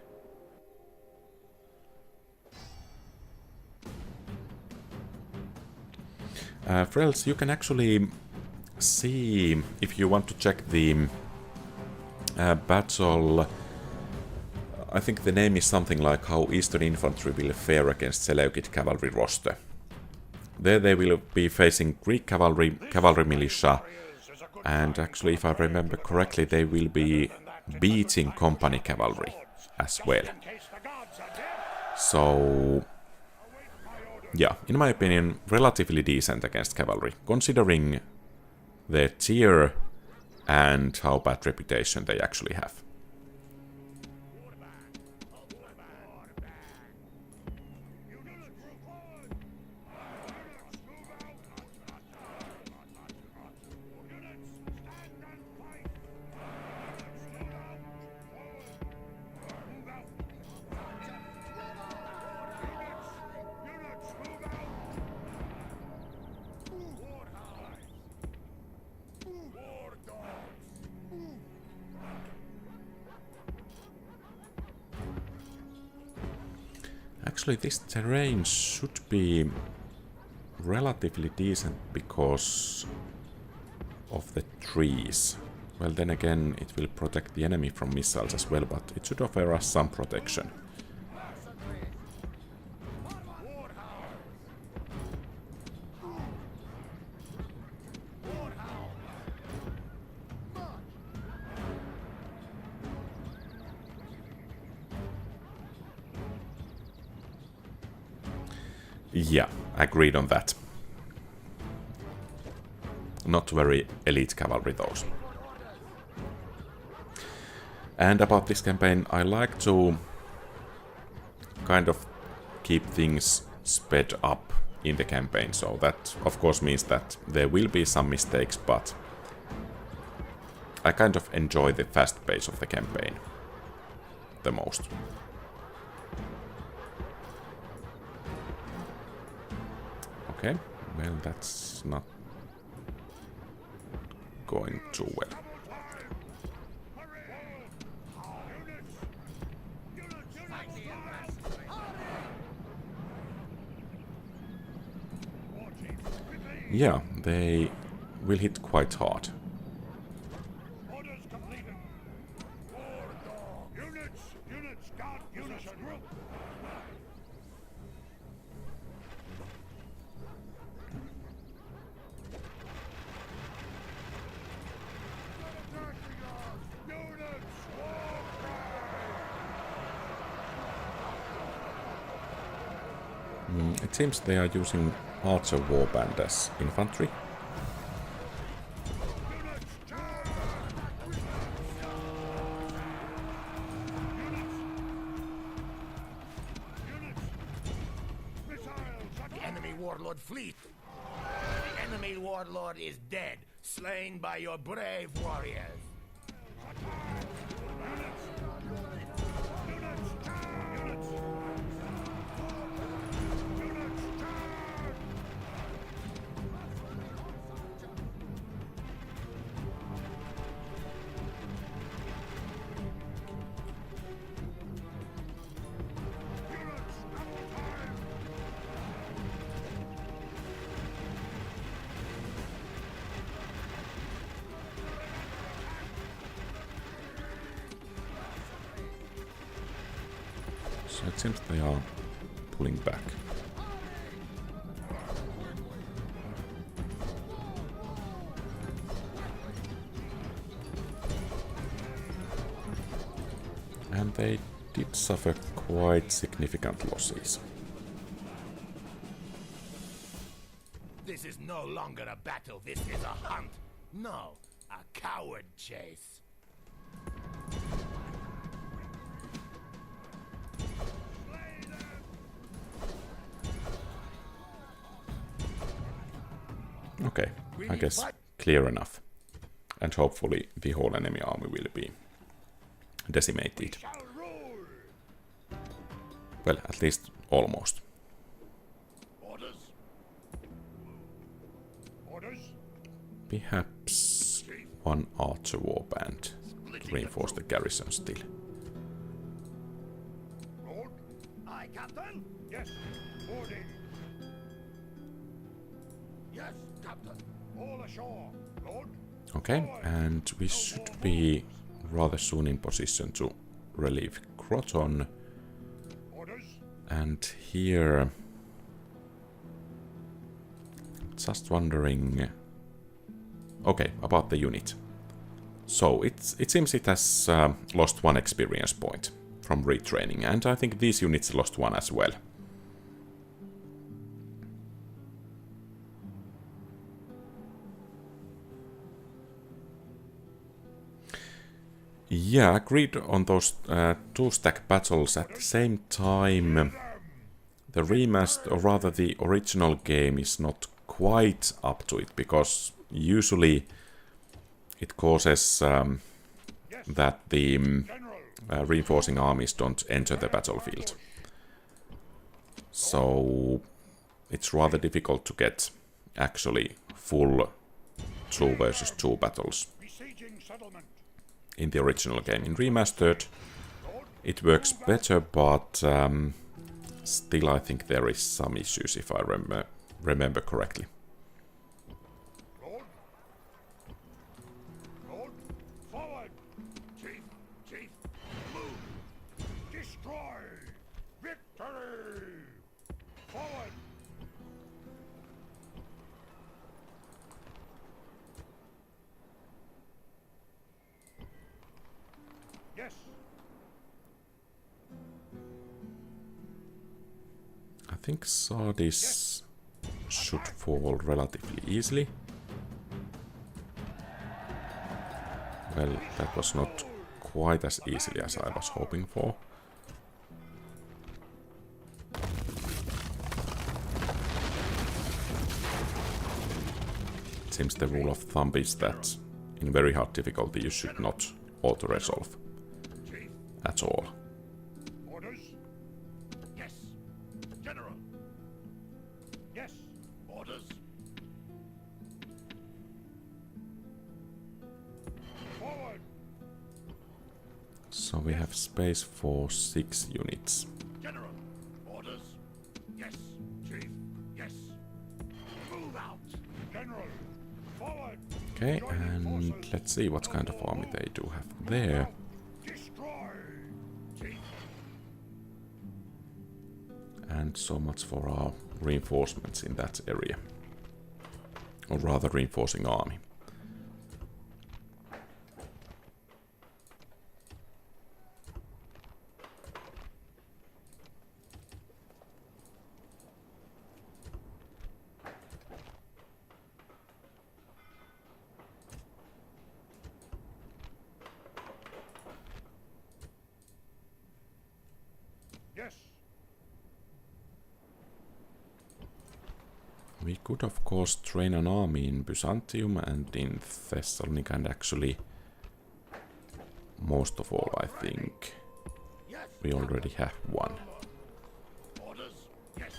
Frels, you can actually see, if you want to check the battle, I think the name is something like how Eastern Infantry will fare against Seleukid cavalry roster. There they will be facing Greek cavalry, cavalry militia, and actually, if I remember correctly, they will be beating company cavalry as well. So, yeah, in my opinion, relatively decent against cavalry, considering their tier and how bad reputation they actually have. Actually, this terrain should be relatively decent because of the trees. Well, then again, it will protect the enemy from missiles as well, but it should offer us some protection. Yeah, agreed on that. Not very elite cavalry, those. And about this campaign, I like to kind of keep things sped up in the campaign, so that of course means that there will be some mistakes, but I kind of enjoy the fast pace of the campaign the most. Okay, well, that's not going too well. Yeah, they will hit quite hard. Orders completed. Units, guard units, group. It seems they are using archer warband as infantry. The enemy warlord fleet. The enemy warlord is dead, slain by your brave warriors. So it seems they are pulling back. And they did suffer quite significant losses. This is no longer a battle, this is a hunt. No, a coward chase. Okay, I guess clear enough. And hopefully the whole enemy army will be decimated. Well, at least almost. Orders. Orders. Perhaps one archer warband to reinforce the garrison still. Lord. Aye, Captain. Yes. Boarding. Yes. Yes, Captain. All ashore, Lord. Okay, and we should be rather soon in position to relieve Croton. Orders. And here... Just wondering... Okay, about the unit. So, it seems it has lost 1 experience point from retraining, and I think these units lost 1 as well. Yeah, agreed on those 2-stack battles. At the same time, the remastered, or rather the original game, is not quite up to it, because usually it causes that the reinforcing armies don't enter the battlefield. So it's rather difficult to get actually full 2 versus 2 battles Besieging settlement. in the original game. In remastered, it works better, but still I think there is some issues, if I remember correctly. Lord. Lord. Forward. Chief, Chief, move. Destroy. Victory. Forward. Yes. I think Sardis should fall relatively easily. Well, that was not quite as easily as I was hoping for. It seems the rule of thumb is that in very hard difficulty you should not auto-resolve at all. Orders. Yes. General. Yes. Orders. Forward. So we have space for 6 units. General. Orders. Yes. Chief. Yes. Move out. General. Forward. Okay, and let's see what kind of army they do have there. Destroy. Chief. And so much for our reinforcements in that area. Or rather, reinforcing army. Yes. We could of course train an army in Byzantium and in Thessalonica, and actually most of all I think Yes. we already have one. Orders. Yes.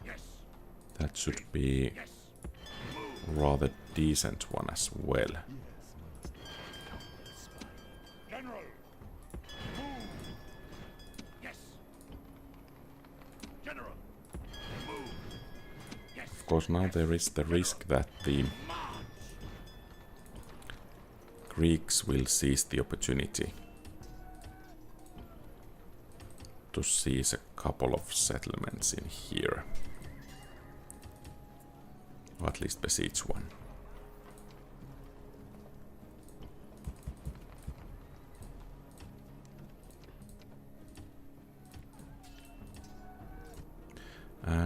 Yes. That should be Yes. rather decent one as well. General. Yes. General. Move. Yes. Of course now there is the risk that the Greeks will seize the opportunity to seize a couple of settlements in here. Or at least besiege one.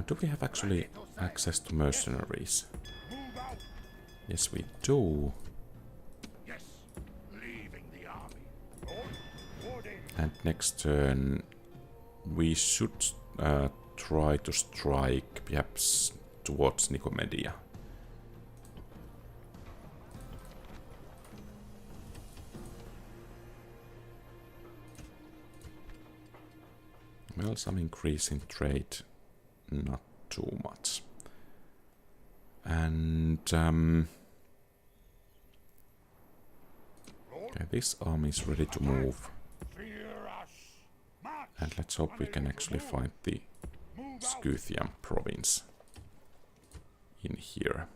Do we have actually access to mercenaries? Move out. Yes, we do. Yes. Leaving the army. Lord. Warding. And next turn we should try to strike perhaps towards Nicomedia. Well, some increase in trade, not too much. And okay, this army is ready to move. Fear us. March. And let's hope we can actually find the Move out. Scythian province. in here.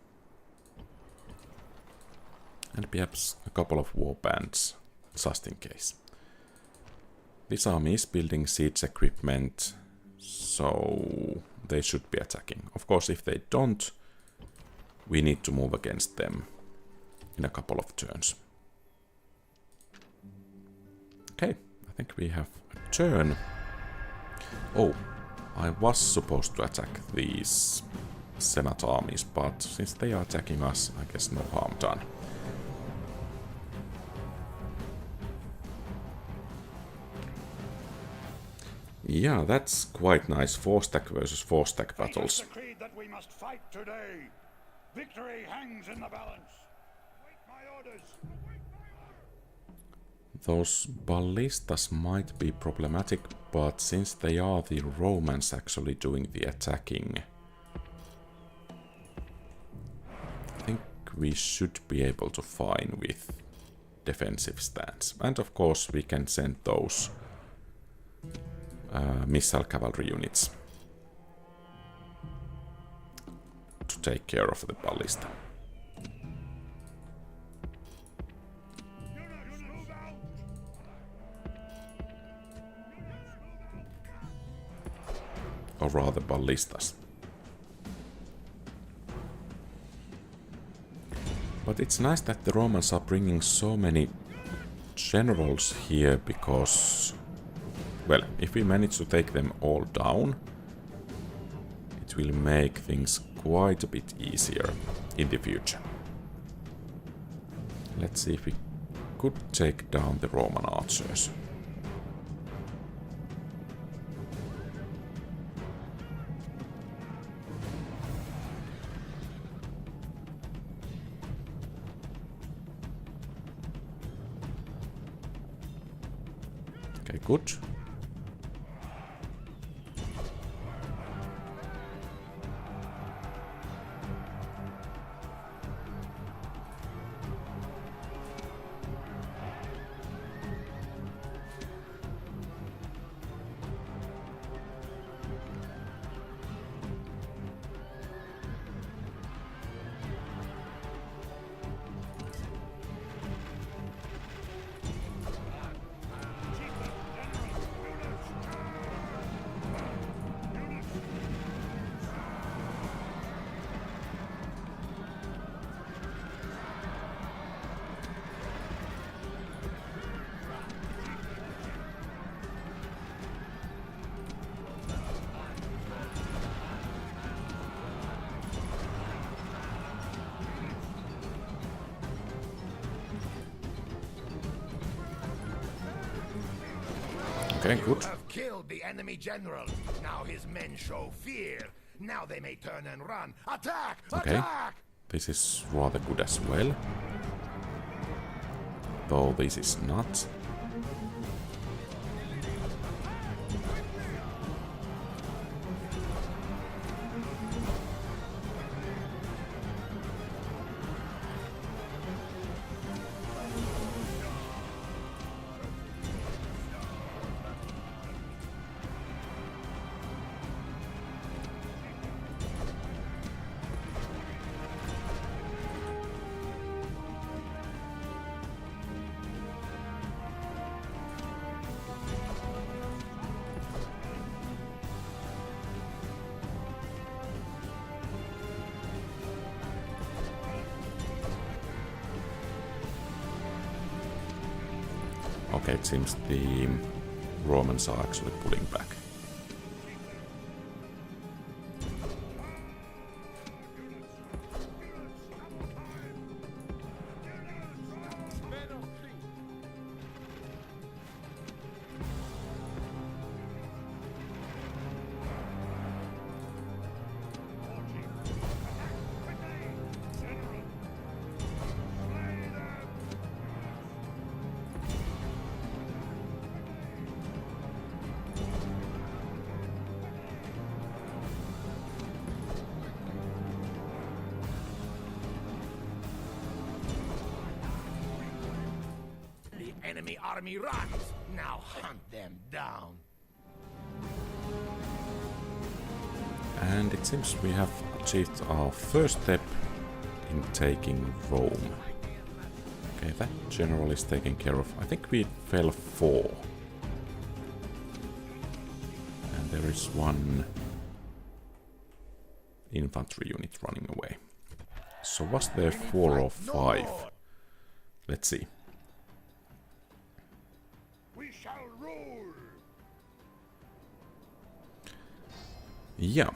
And perhaps a couple of warbands, just in case. This army is building siege equipment, so they should be attacking. Of course, if they don't, we need to move against them in a couple of turns. Okay, I think we have a turn. Oh, I was supposed to attack these Senate armies, but since they are attacking us, I guess no harm done. Yeah, that's quite nice 4-stack versus 4-stack battles. Decreed that we must fight today. Victory hangs in the balance. Await my orders. Those ballistas might be problematic, but since they are the Romans actually doing the attacking, I think we should be able to fine with defensive stance. And of course we can send those missile cavalry units to take care of the ballista. Or rather ballistas. But it's nice that the Romans are bringing so many generals here because, well, if we manage to take them all down, it will make things quite a bit easier in the future. Let's see if we could take down the Roman archers. Okay, good. Okay, good. You have killed the enemy general. Now his men show fear. Now they may turn and run. Attack! Okay. Attack! This is rather good as well. Though this is not. Okay, it seems the Romans are actually pulling back. Enemy army runs. Now hunt them down. And it seems we have achieved our first step in taking Rome. Okay, that general is taken care of. I think we fell 4. And there is one infantry unit running away. So was there 4 or 5? Let's see. We shall rule. Yeah.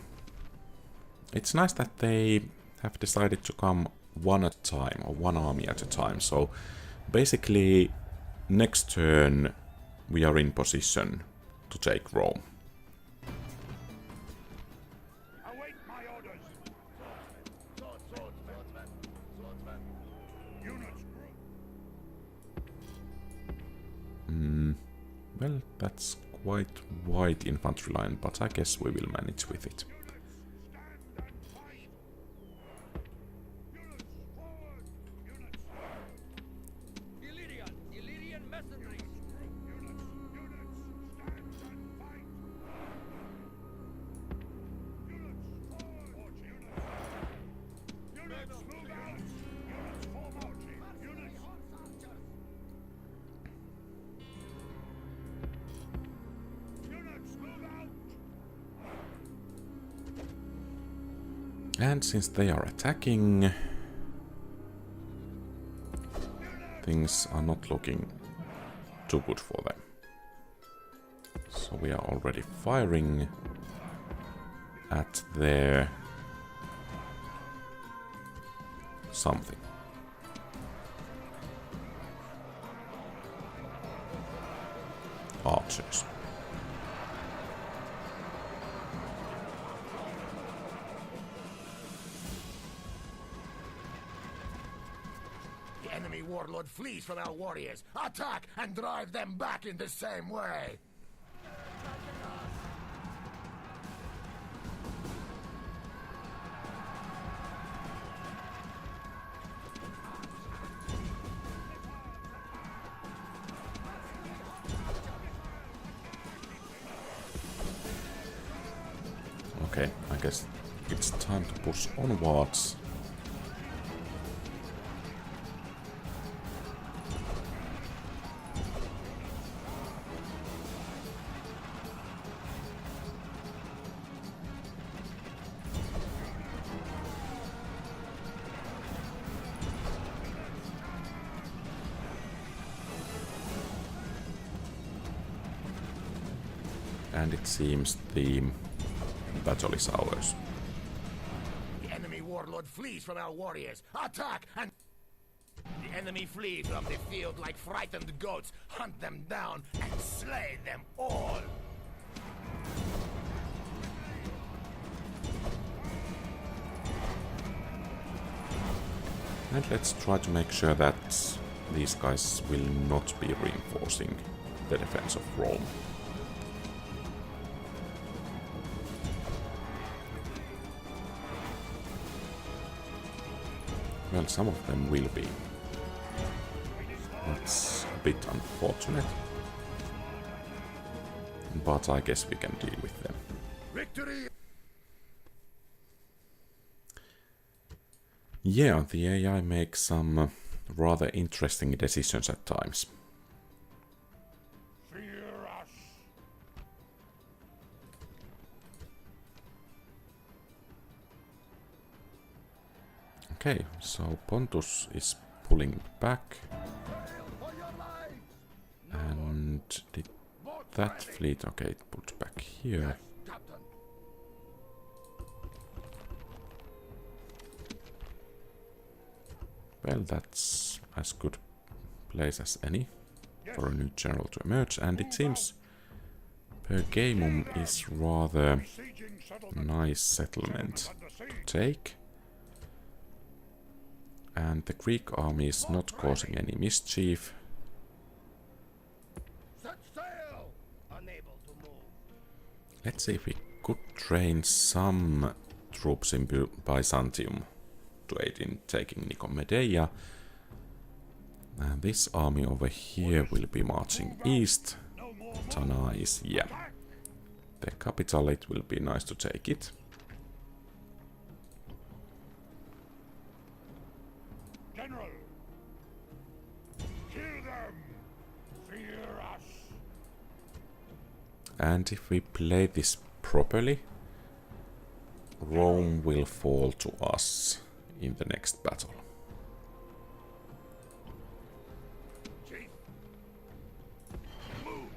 It's nice that they have decided to come one at a time, or one army at a time. So basically, next turn we are in position to take Rome. Await my orders. Units group. Well, that's quite wide infantry line, but I guess we will manage with it. And since they are attacking, things are not looking too good for them. So we are already firing at their something. Archers. The enemy warlord flees from our warriors. Attack and drive them back in the same way. Okay, I guess it's time to push onwards. And it seems the battle is ours. The enemy warlord flees from our warriors. Attack and... The enemy flee from the field like frightened goats. Hunt them down and slay them all. And let's try to make sure that these guys will not be reinforcing the defense of Rome. Well, some of them will be. That's a bit unfortunate. But I guess we can deal with them. Victory! Yeah, the AI makes some rather interesting decisions at times. Fear us. Okay, so Pontus is pulling back. And did that fleet... Okay, it pulled back here. Captain. Well, that's as good place as any for a new general to emerge, and it seems Pergamum is rather Besieging settlement. nice settlement to take. And the Greek army is not causing any mischief. Set sail! Unable to move. Let's see if we could train some troops in Byzantium to aid in taking Nicomedia. And this army over here will be marching east. Tanais, yeah. The capital, it will be nice to take it. General. Kill them. Fear us. And if we play this properly, Rome will fall to us in the next battle. Chief. Move.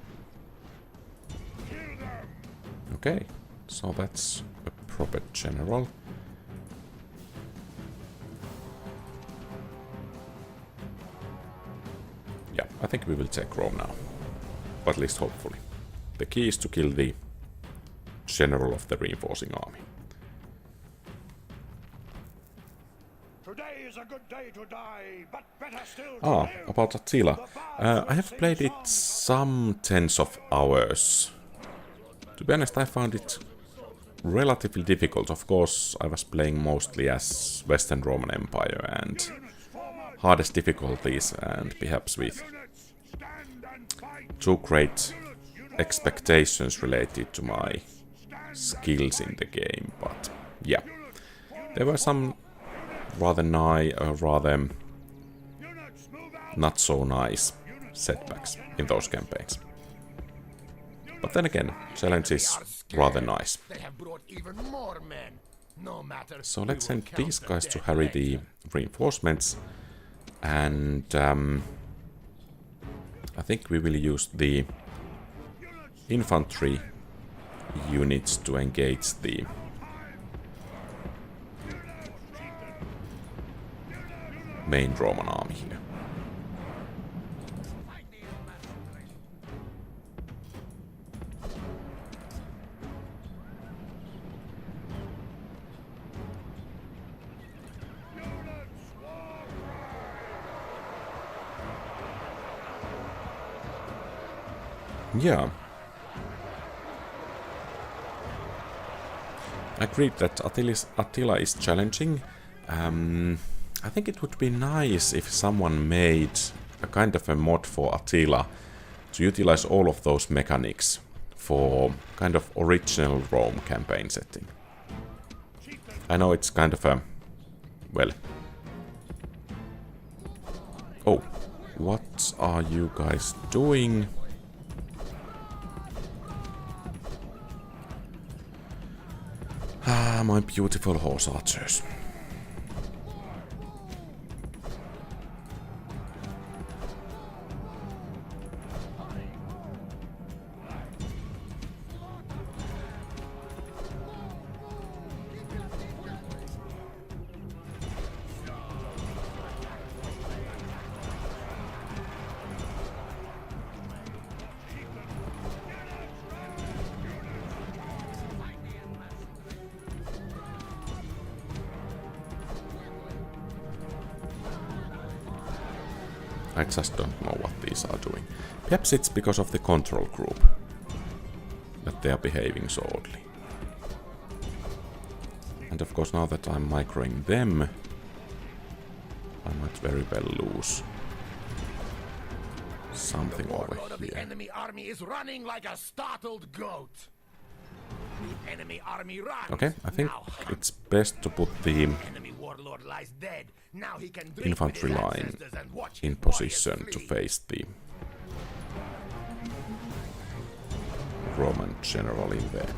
Kill them. Okay, so that's a proper general. Yeah, I think we will take Rome now. At least hopefully. The key is to kill the general of the reinforcing army. Today is a good day to die, but better still to live. About Attila. I have played it some tens of hours. To be honest, I found it relatively difficult. Of course, I was playing mostly as Western Roman Empire and hardest difficulties, and perhaps with too great expectations related to my skills in the game. But yeah, there were some rather not so nice setbacks in those campaigns. But then again, challenge is rather nice. So let's send these guys to harry the reinforcements, and I think we will use the infantry units to engage the main Roman army here. Yeah. I agree that Attila is challenging. I think it would be nice if someone made a kind of a mod for Attila to utilize all of those mechanics for kind of original Rome campaign setting. I know it's kind of a... well... Oh, what are you guys doing? Ah, my beautiful horse archers. I just don't know what these are doing. Perhaps it's because of the control group that they are behaving so oddly. And of course, now that I'm microing them, I might very well lose something over Of here. the enemy army is running like a startled goat. The enemy army runs. Okay, I think Now hunt. it's best to put the Enemy warlord lies dead. Now he can drink infantry with his line ancestors and watch in his warriors position to flee. face the Roman general in there.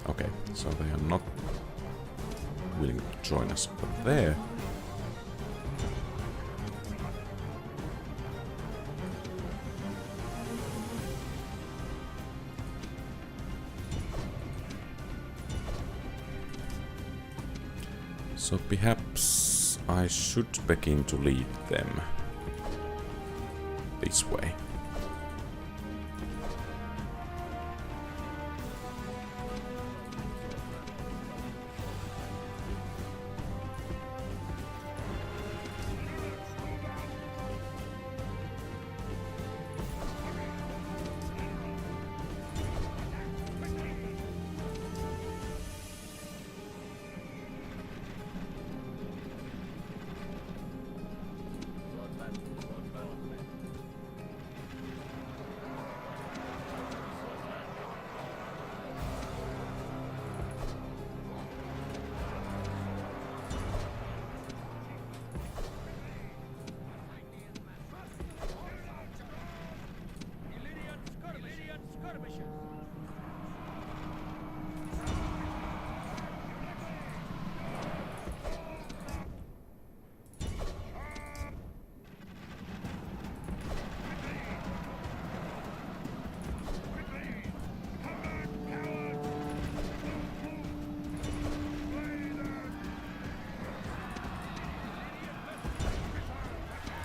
Okay, so they are not willing to join us over there. So perhaps I should begin to lead them this way.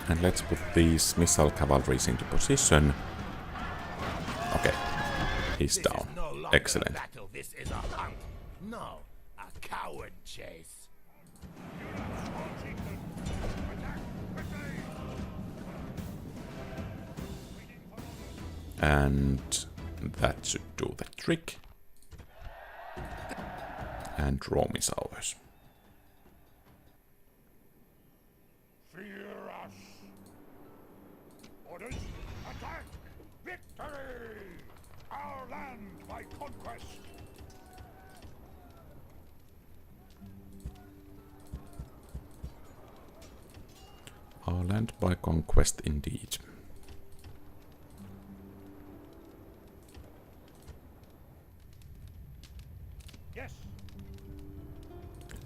And let's put these missile cavalries into position. Okay, he's down. Excellent. Battle. This is a hunt. No, a coward chase. And that should do the trick. And Rome is ours. Fear us. Orders, attack, victory! Our land by conquest. Our land by conquest indeed. Yes.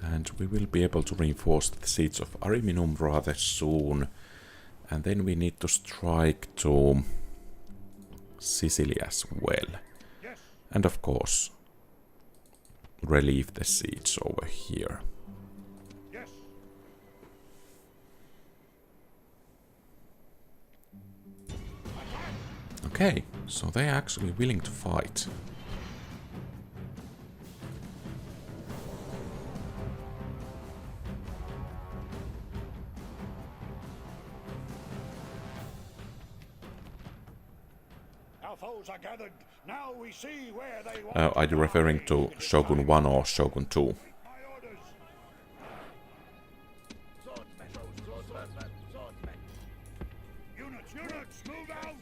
And we will be able to reinforce the siege of Ariminum rather soon. And then we need to strike to Sicily as well. Yes. And of course, relieve the siege over here. Yes. Okay, so they're actually willing to fight. Our foes are gathered. Now we see where they want Are you referring to Shogun 1 or Shogun 2? my orders. Units, units, move out!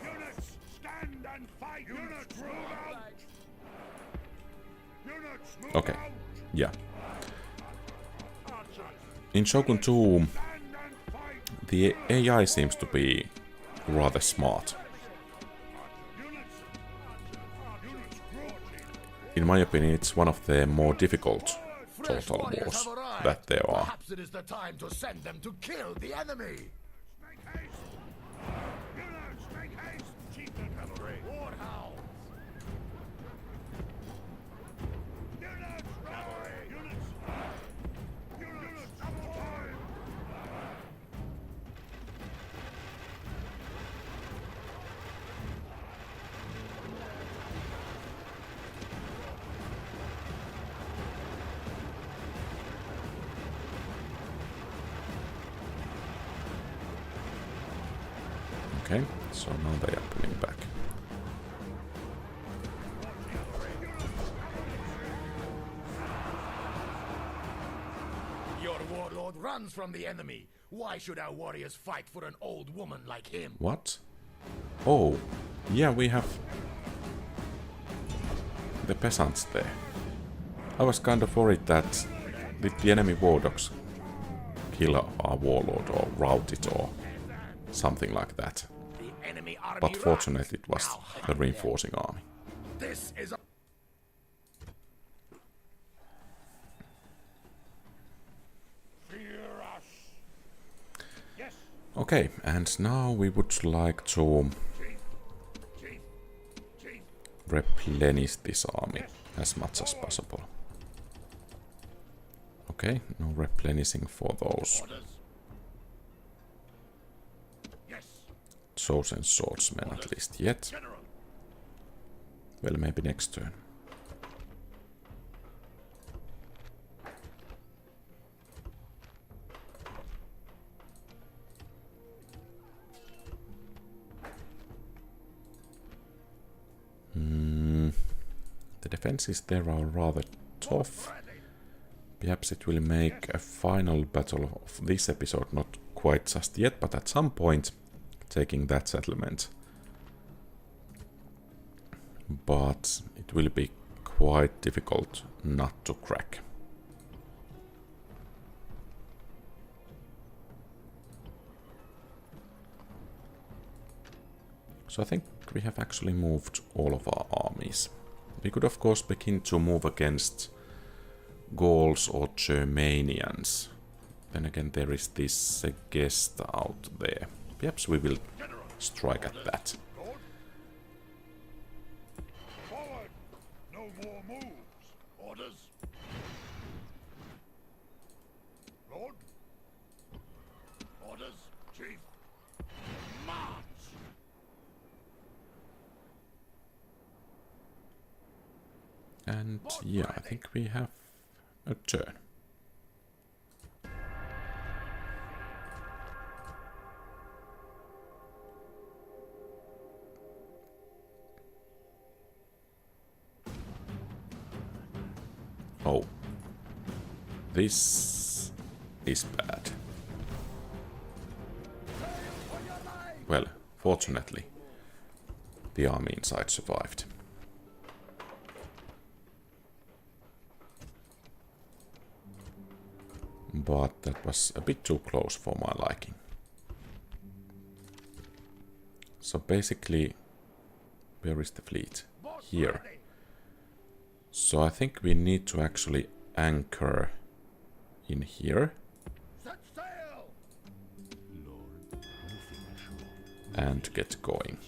Units, stand and fight! Units, move out! Units, move Okay, out! yeah. Archers, In Shogun 2, stand and fight! the AI seems to be rather smart. Units, units, group. In my opinion, it's one of the more difficult Fresh total warriors wars have arrived. that there are. Perhaps it is the time to send them to kill the enemy. Make haste! Units, make haste! Chief the cavalry! Warhounds. Units, cavalry! Units! Units, double time! Okay, so now they are pulling back. Your warlord runs from the enemy. Why should our warriors fight for an old woman like him? What? Oh, yeah, we have the peasants there. I was kind of worried that did the enemy war dogs kill our warlord or rout it or something like that. The enemy army But fortunately it was Now the hunt them. reinforcing army. This is a Fear us! Yes! Okay, and now we would like to Chief! Chief! replenish this army as much as possible. Okay, no replenishing for those Orders! Yes! chosen swordsmen at least yet. General! Well, maybe next turn. The defenses there are rather tough. Perhaps it will make a final battle of this episode, not quite just yet, but at some point taking that settlement. But it will be quite difficult not to crack. So I think think we have actually moved all of our armies. We could of course begin to move against Gauls or Germanians. Then again there is this Gesta out there. Perhaps we will strike at that. Forward! No more moves. Orders. Lord. Orders, Chief. March! And yeah, I think we have a turn. Oh, this is bad. Well, fortunately, the army inside survived. But that was a bit too close for my liking. So basically, where is the fleet? Here. So I think we need to actually anchor in here. And get going.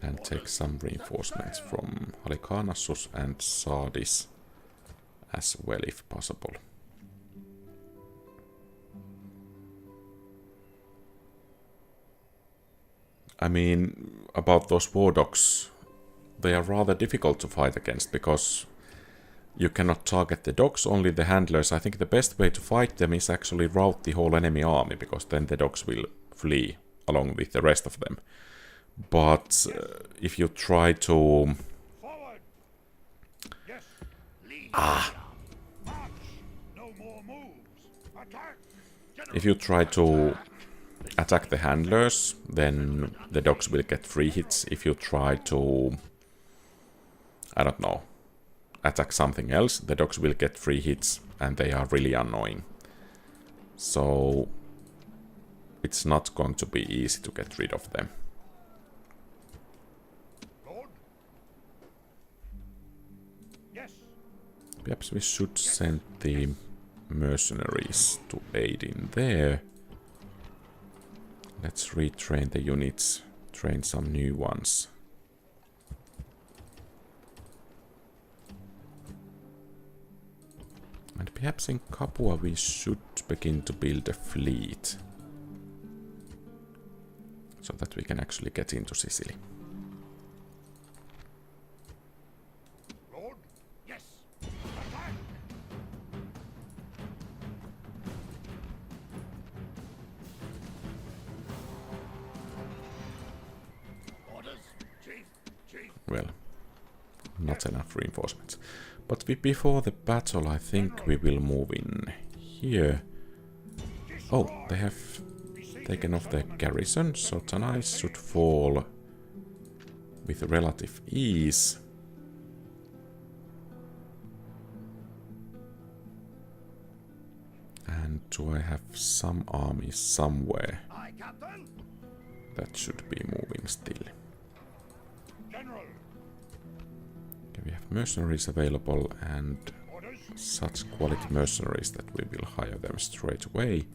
And take some reinforcements from Halicarnassus and Sardis as well if possible. I mean, about those war dogs, they are rather difficult to fight against because you cannot target the dogs, only the handlers. I think the best way to fight them is actually rout the whole enemy army, because then the dogs will flee along with the rest of them. But if you try to... If you try to attack the handlers, then the dogs will get free hits. If you try to, I don't know, attack something else, the dogs will get free hits, and they are really annoying. So it's not going to be easy to get rid of them. Perhaps we should send the mercenaries to aid in there. Let's retrain the units, train some new ones. And perhaps in Capua we should begin to build a fleet, so that we can actually get into Sicily. Lord? Yes. Attack! Orders, Chief. Well, not enough reinforcements. But before the battle, I think we will move in here. Oh, they have taken off their garrison, so Tanais should fall with relative ease. And do I have some armies somewhere? Aye, Captain. That should be moving still. General. Okay, we have mercenaries available, and Orders. such quality mercenaries that we will hire them straight away.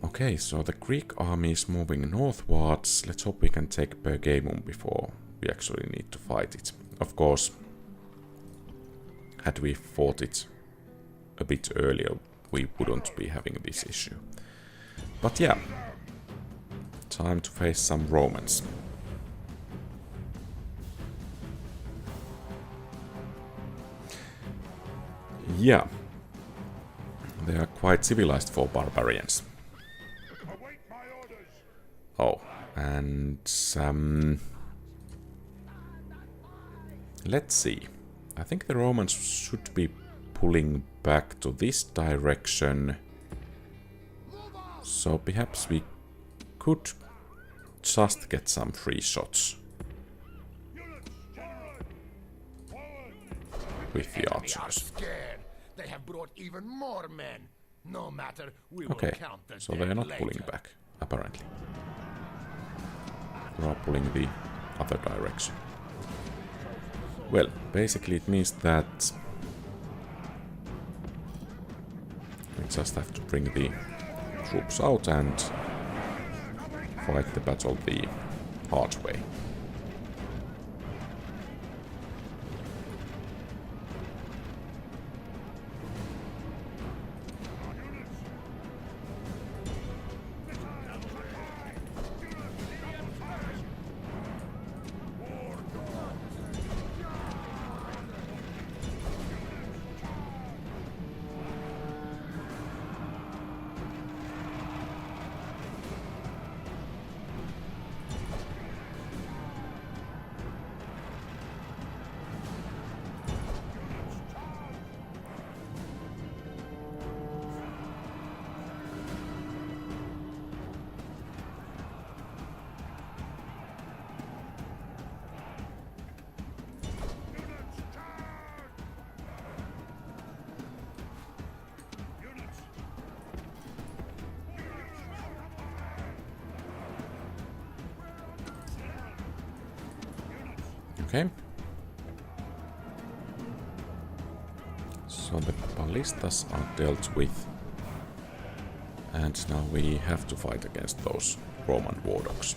Okay, so the Greek army is moving northwards. Let's hope we can take Pergamum before we actually need to fight it. Of course, had we fought it a bit earlier, we wouldn't be having this issue. But yeah, time to face some Romans. Yeah, they are quite civilized for barbarians. Await my orders. Oh, and let's see. I think the Romans should be pulling back to this direction. So perhaps we could just get some free shots Units, General. Forward. with the Enemy are archers. scared. They have brought even more men. No matter, we will Okay, count the so dead they are not later. pulling back, apparently. They are pulling the other direction. Well, basically it means that we just have to bring the troops out and fight the battle the hard way. Okay. So the ballistas are dealt with. And now we have to fight against those Roman war dogs.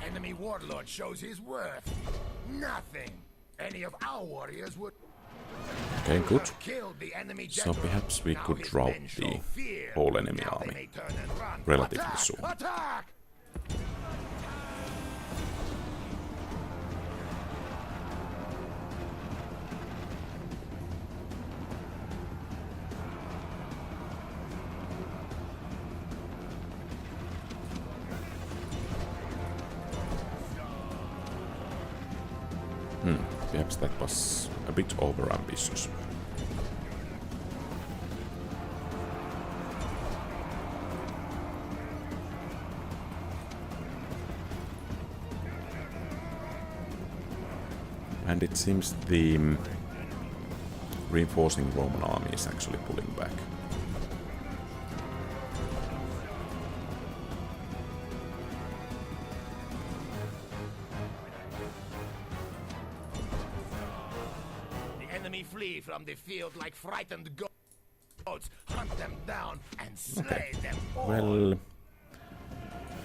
Enemy warlord shows his worth. Nothing. Any of our warriors would Okay, good. have killed the enemy So general. perhaps we Now could his rout men show the fear. whole enemy Now they army may turn and run. relatively Attack! soon. Attack! Perhaps that was a bit over-ambitious. And it seems the reinforcing Roman army is actually pulling back. The enemy flee from the field like frightened goats. Hunt them down and slay them all. Well,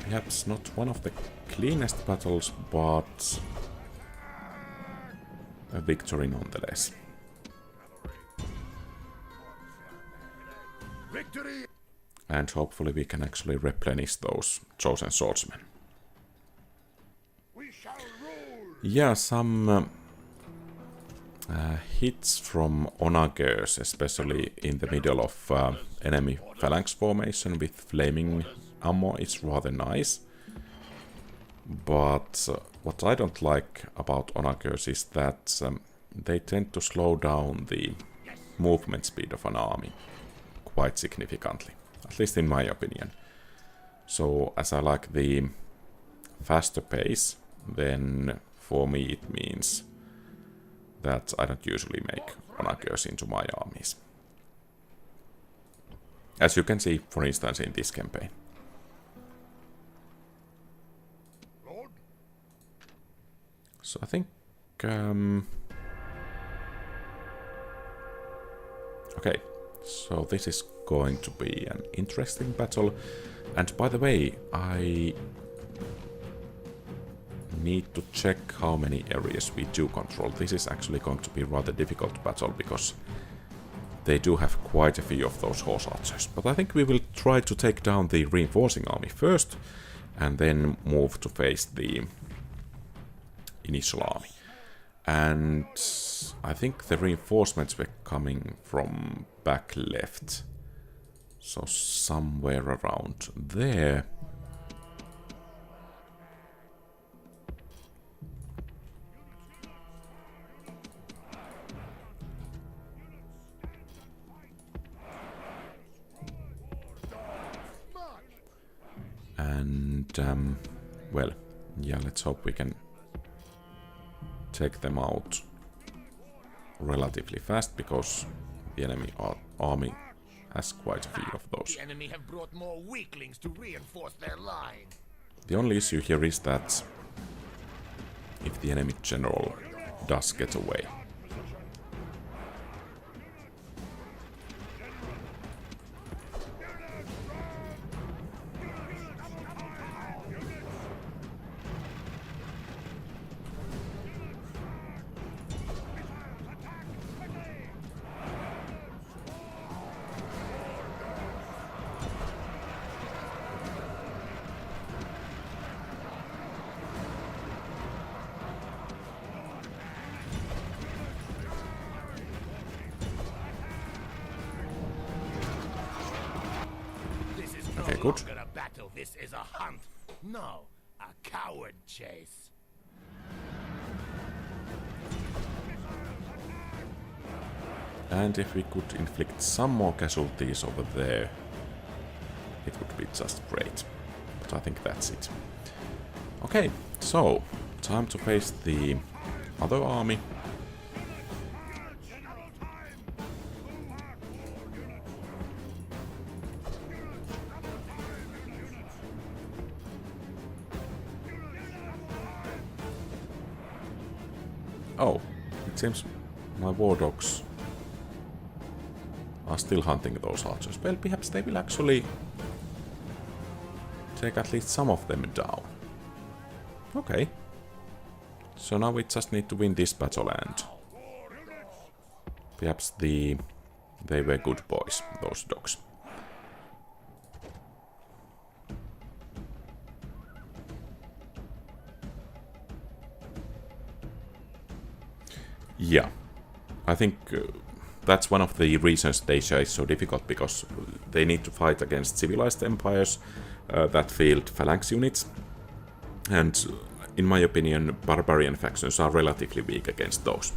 perhaps not one of the cleanest battles, but a victory nonetheless. Victory! And hopefully we can actually replenish those chosen swordsmen. We shall rule. Yeah, some hits from onagers, especially in the middle of enemy phalanx formation with flaming ammo, is rather nice. But what I don't like about onagers is that they tend to slow down the movement speed of an army quite significantly, at least in my opinion. So as I like the faster pace, then for me it means that I don't usually make onagers into my armies. As you can see, for instance, in this campaign. Lord, So I think... okay, so this is going to be an interesting battle. And by the way, I need to check how many areas we do control. This is actually going to be a rather difficult battle because they do have quite a few of those horse archers. But I think we will try to take down the reinforcing army first and then move to face the initial army. And I think the reinforcements were coming from back left. So somewhere around there. And, well, yeah, let's hope we can take them out relatively fast, because the enemy army has quite a few of those. The enemy have brought more weaklings to reinforce their line. The only issue here is that if the enemy general does get away. Okay, good. A battle, this is a hunt. No, a coward chase. And if we could inflict some more casualties over there, it would be just great. But I think that's it. Okay, so time to face the other army. Oh, it seems my war dogs are still hunting those archers. Well, perhaps they will actually take at least some of them down. Okay. So now we just need to win this battle, and perhaps they were good boys, those dogs. Yeah, I think that's one of the reasons Dacia is so difficult, because they need to fight against civilized empires that field phalanx units, and in my opinion barbarian factions are relatively weak against those.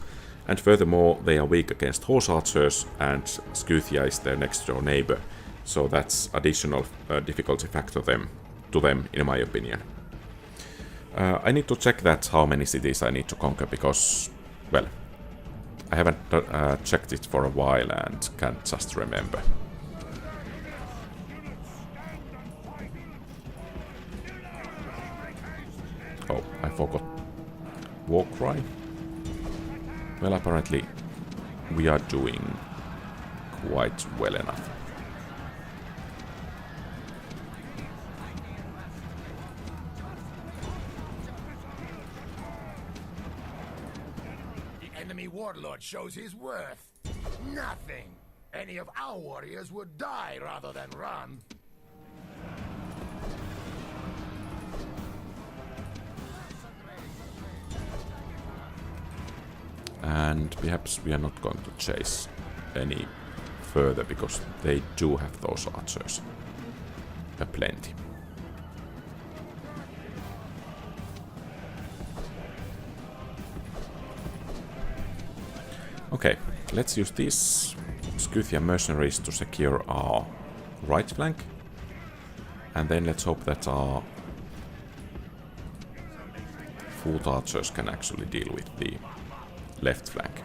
And furthermore, they are weak against horse archers, and Scythia is their next door neighbor, so that's additional difficulty factor to them in my opinion. I need to check that how many cities I need to conquer, because, well, I haven't checked it for a while and can't just remember. Oh, I forgot war cry. Well, apparently we are doing quite well enough. Enemy warlord shows his worth. Nothing. Any of our warriors would die rather than run. And perhaps we are not going to chase any further, because they do have those archers. Plenty. Okay, let's use these Scythian mercenaries to secure our right flank. And then let's hope that our foot archers can actually deal with the left flank.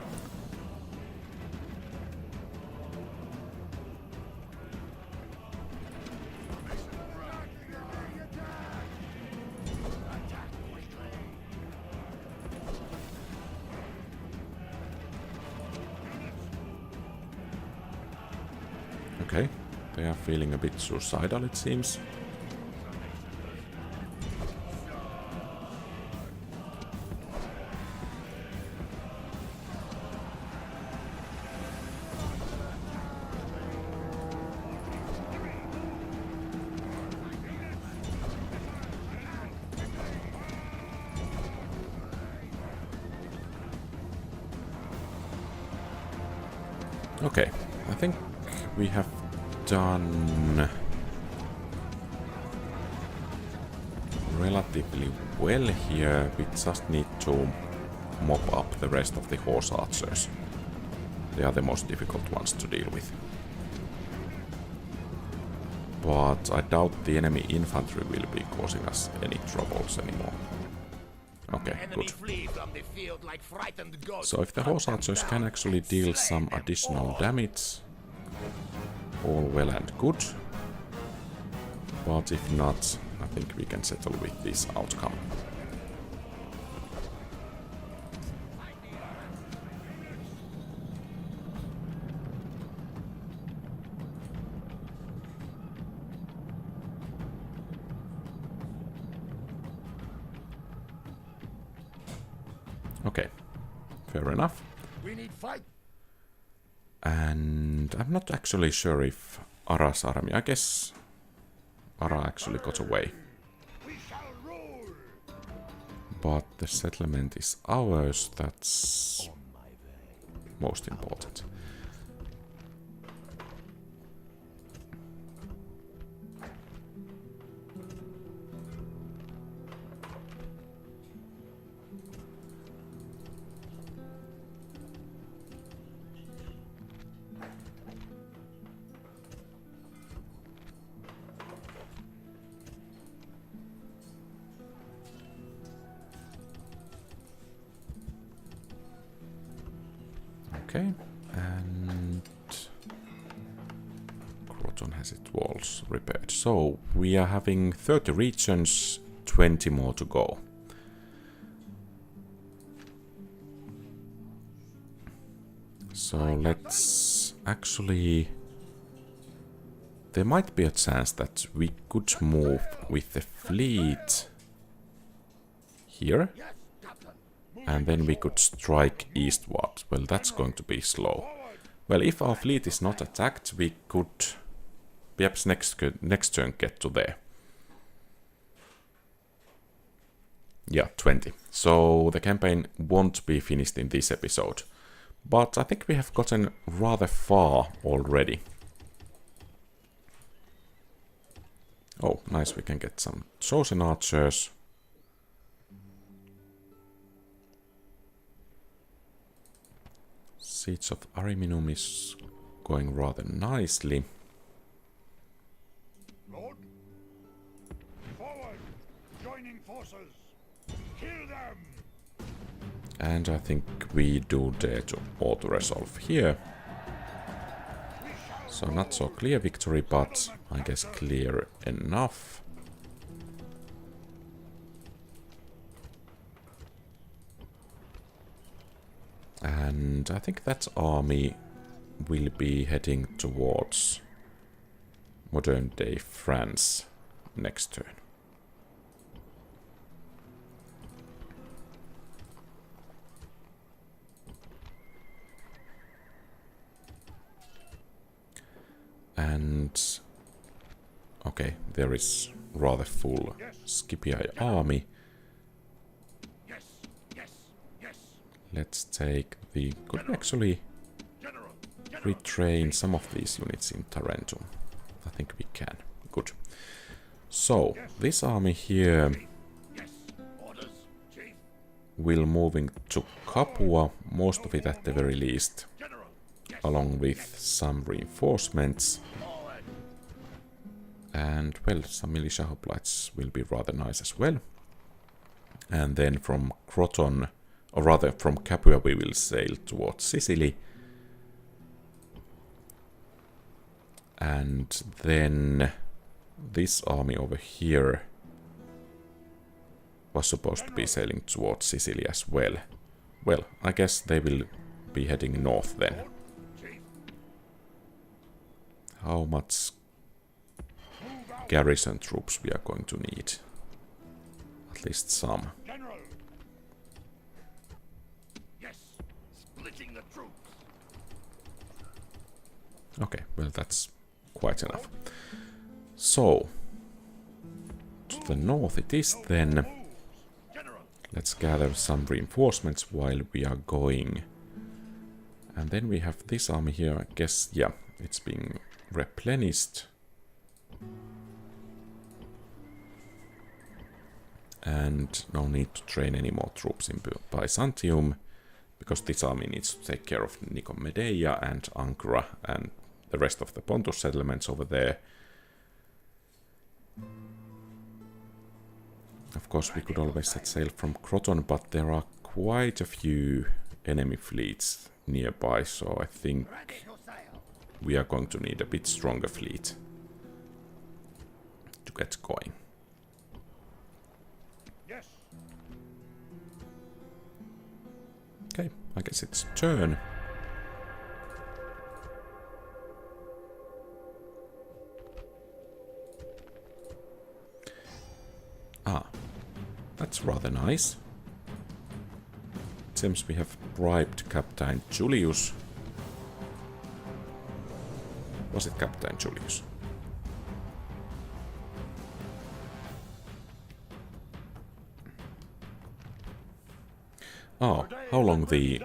Okay, they are feeling a bit suicidal, it seems. Okay, I think we have done relatively well here. We just need to mop up the rest of the horse archers. They are the most difficult ones to deal with. But I doubt the enemy infantry will be causing us any troubles anymore. Okay, good. So if the horse archers can actually deal some additional damage, all well and good. But if not, I think we can settle with this outcome. Okay, fair enough. We need fight. And I'm not actually sure if Ara's army, I guess Ara actually got away. We shall rule. But the settlement is ours, that's most important. Okay, and Croton has its walls repaired. So we are having 30 regions, 20 more to go. So let's actually... There might be a chance that we could move with the fleet here. And then we could strike eastward. Well, that's going to be slow. Well, if our fleet is not attacked, we could perhaps next turn get to there. Yeah, 20. So the campaign won't be finished in this episode. But I think we have gotten rather far already. Oh, nice, we can get some chosen archers. Siege of Ariminum is going rather nicely. Lord, forward, joining forces, kill them. And I think we do dare to auto-resolve here. So not so clear victory, but I guess clear enough. And I think that army will be heading towards modern-day France next turn. And okay, there is rather full Scipii army. Let's take the... Could we actually retrain some of these units in Tarentum? I think we can. Good. So, this army here will moving to Capua, most of it at the very least, along with some reinforcements. And, well, some militia hoplites will be rather nice as well. And then from Croton, or rather from Capua, we will sail towards Sicily. And then this army over here was supposed to be sailing towards Sicily as well. Well, I guess they will be heading north then. How much garrison troops we are going to need? At least some. Okay, well that's quite enough. So, to the north it is then. Let's gather some reinforcements while we are going. And then we have this army here. I guess, yeah, it's being replenished. And no need to train any more troops in Byzantium, because this army needs to take care of Nicomedia and Ankara and the rest of the Pontus settlements over there. Of course, we could always set sail from Croton, but there are quite a few enemy fleets nearby, so I think we are going to need a bit stronger fleet to get going. Yes. Okay, I guess it's turn. Ah, that's rather nice. It seems we have bribed Captain Julius. Was it Captain Julius? Oh, how long the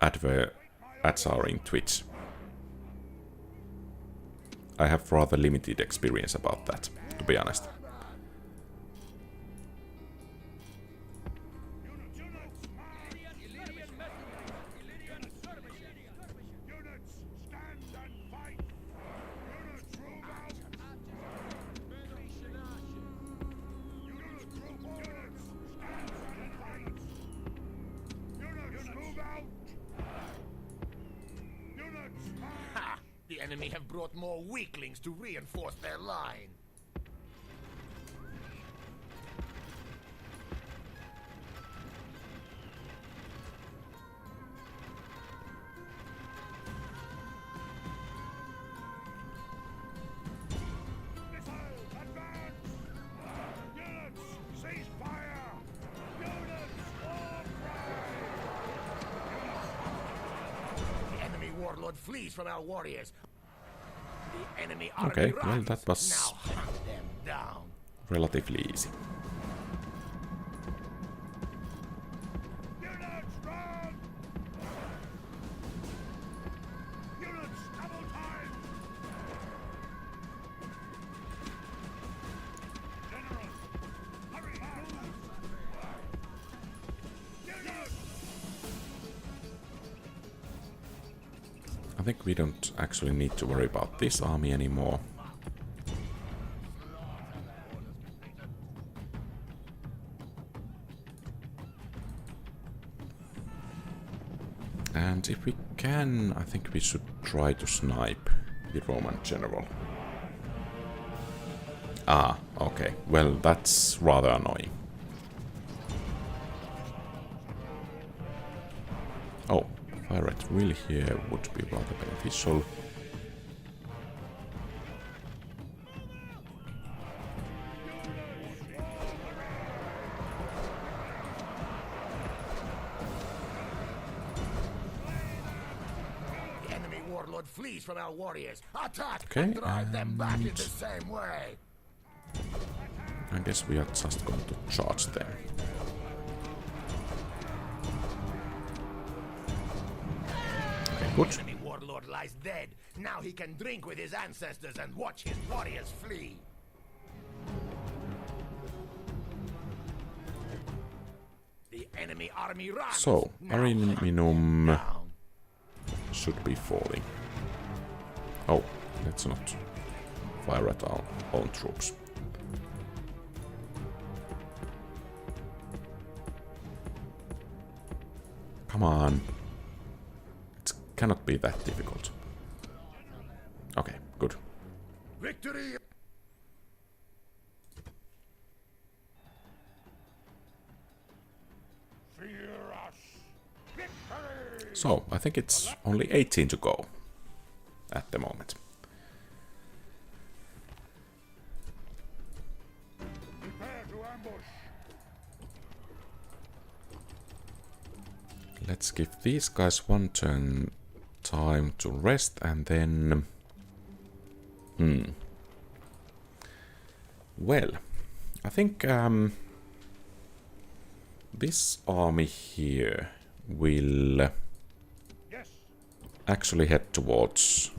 ads are in Twitch? I have rather limited experience about that, to be honest. The enemy have brought more weaklings to reinforce their line. The enemy warlord flees from our warriors. The enemy army Okay, runs. well, that was now hunt them down. relatively easy. Units, run! Units, double time! General, hurry, move! Units! I think we don't actually need to worry about this army anymore. And if we can, I think we should try to snipe the Roman general. Ah, okay. Well, that's rather annoying. Oh, fire at will here would be rather beneficial. The enemy warlord flees from our warriors. Attack Okay, and drive them back in and- the same way. I guess we are just going to charge them. Okay, good. Enemy warlord lies dead. Now he can drink with his ancestors and watch his warriors flee. The enemy army runs. So, Now hunt them Ariminum down. should be falling. Oh, let's not fire at our own troops. Come on. It cannot be that difficult. Okay, good. Victory! Fear us! Victory! So, I think it's only 18 to go at the moment. Prepare to ambush! Let's give these guys one turn time to rest and then... Well, I think this army here will Yes! actually head towards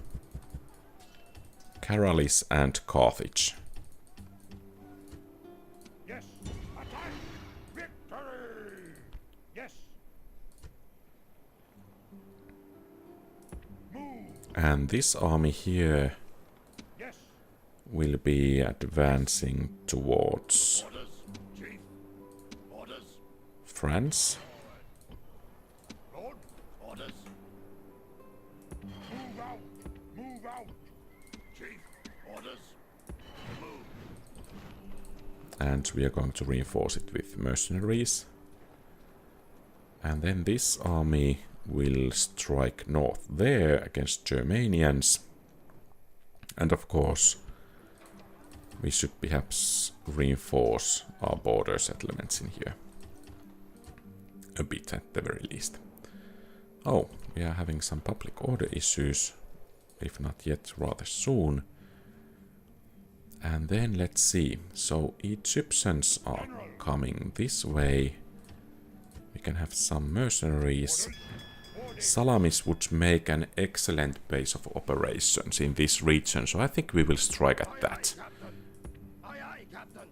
Caralis and Carthage. Yes. Attack. Victory. Yes. Move. And this army here Yes. will be advancing towards Orders, Chief. Orders, France. Lord. orders, Move out. Move out. Chief. Orders. Move. And we are going to reinforce it with mercenaries. And then this army will strike north there against Germanians. And of course, we should perhaps reinforce our border settlements in here. A bit at the very least. Oh, we are having some public order issues. If not yet, rather soon. And then let's see. So Egyptians are coming this way. We can have some mercenaries. Salamis would make an excellent base of operations in this region, so I think we will strike at that. Captain. Aye, Captain.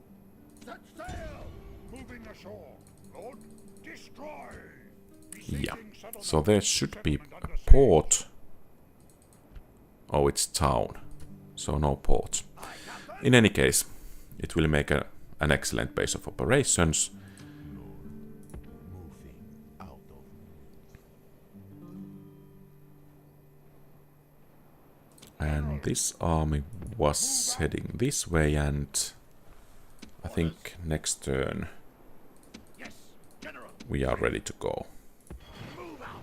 Set sail. Moving ashore. Lord. Destroy. Yeah, Besieging settlement. so there should be Settlement a under siege. port. Oh, it's town, so no port. In any case, it will make an excellent base of operations. And this army was heading this way, and I think next turn Yes, General. we are ready to go. Move out.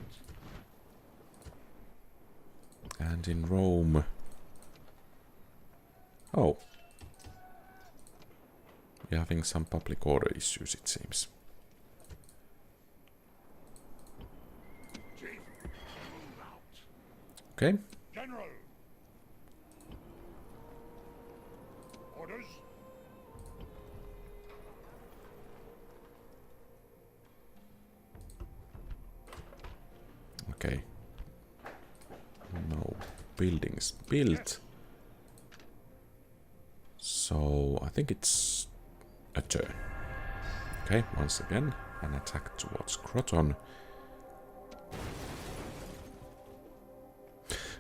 And in Rome... Oh. We're having some public order issues, it seems. Chief. Move out. Okay. General. Orders. Okay. No buildings built. So I think it's a turn. Okay, once again, an attack towards Croton.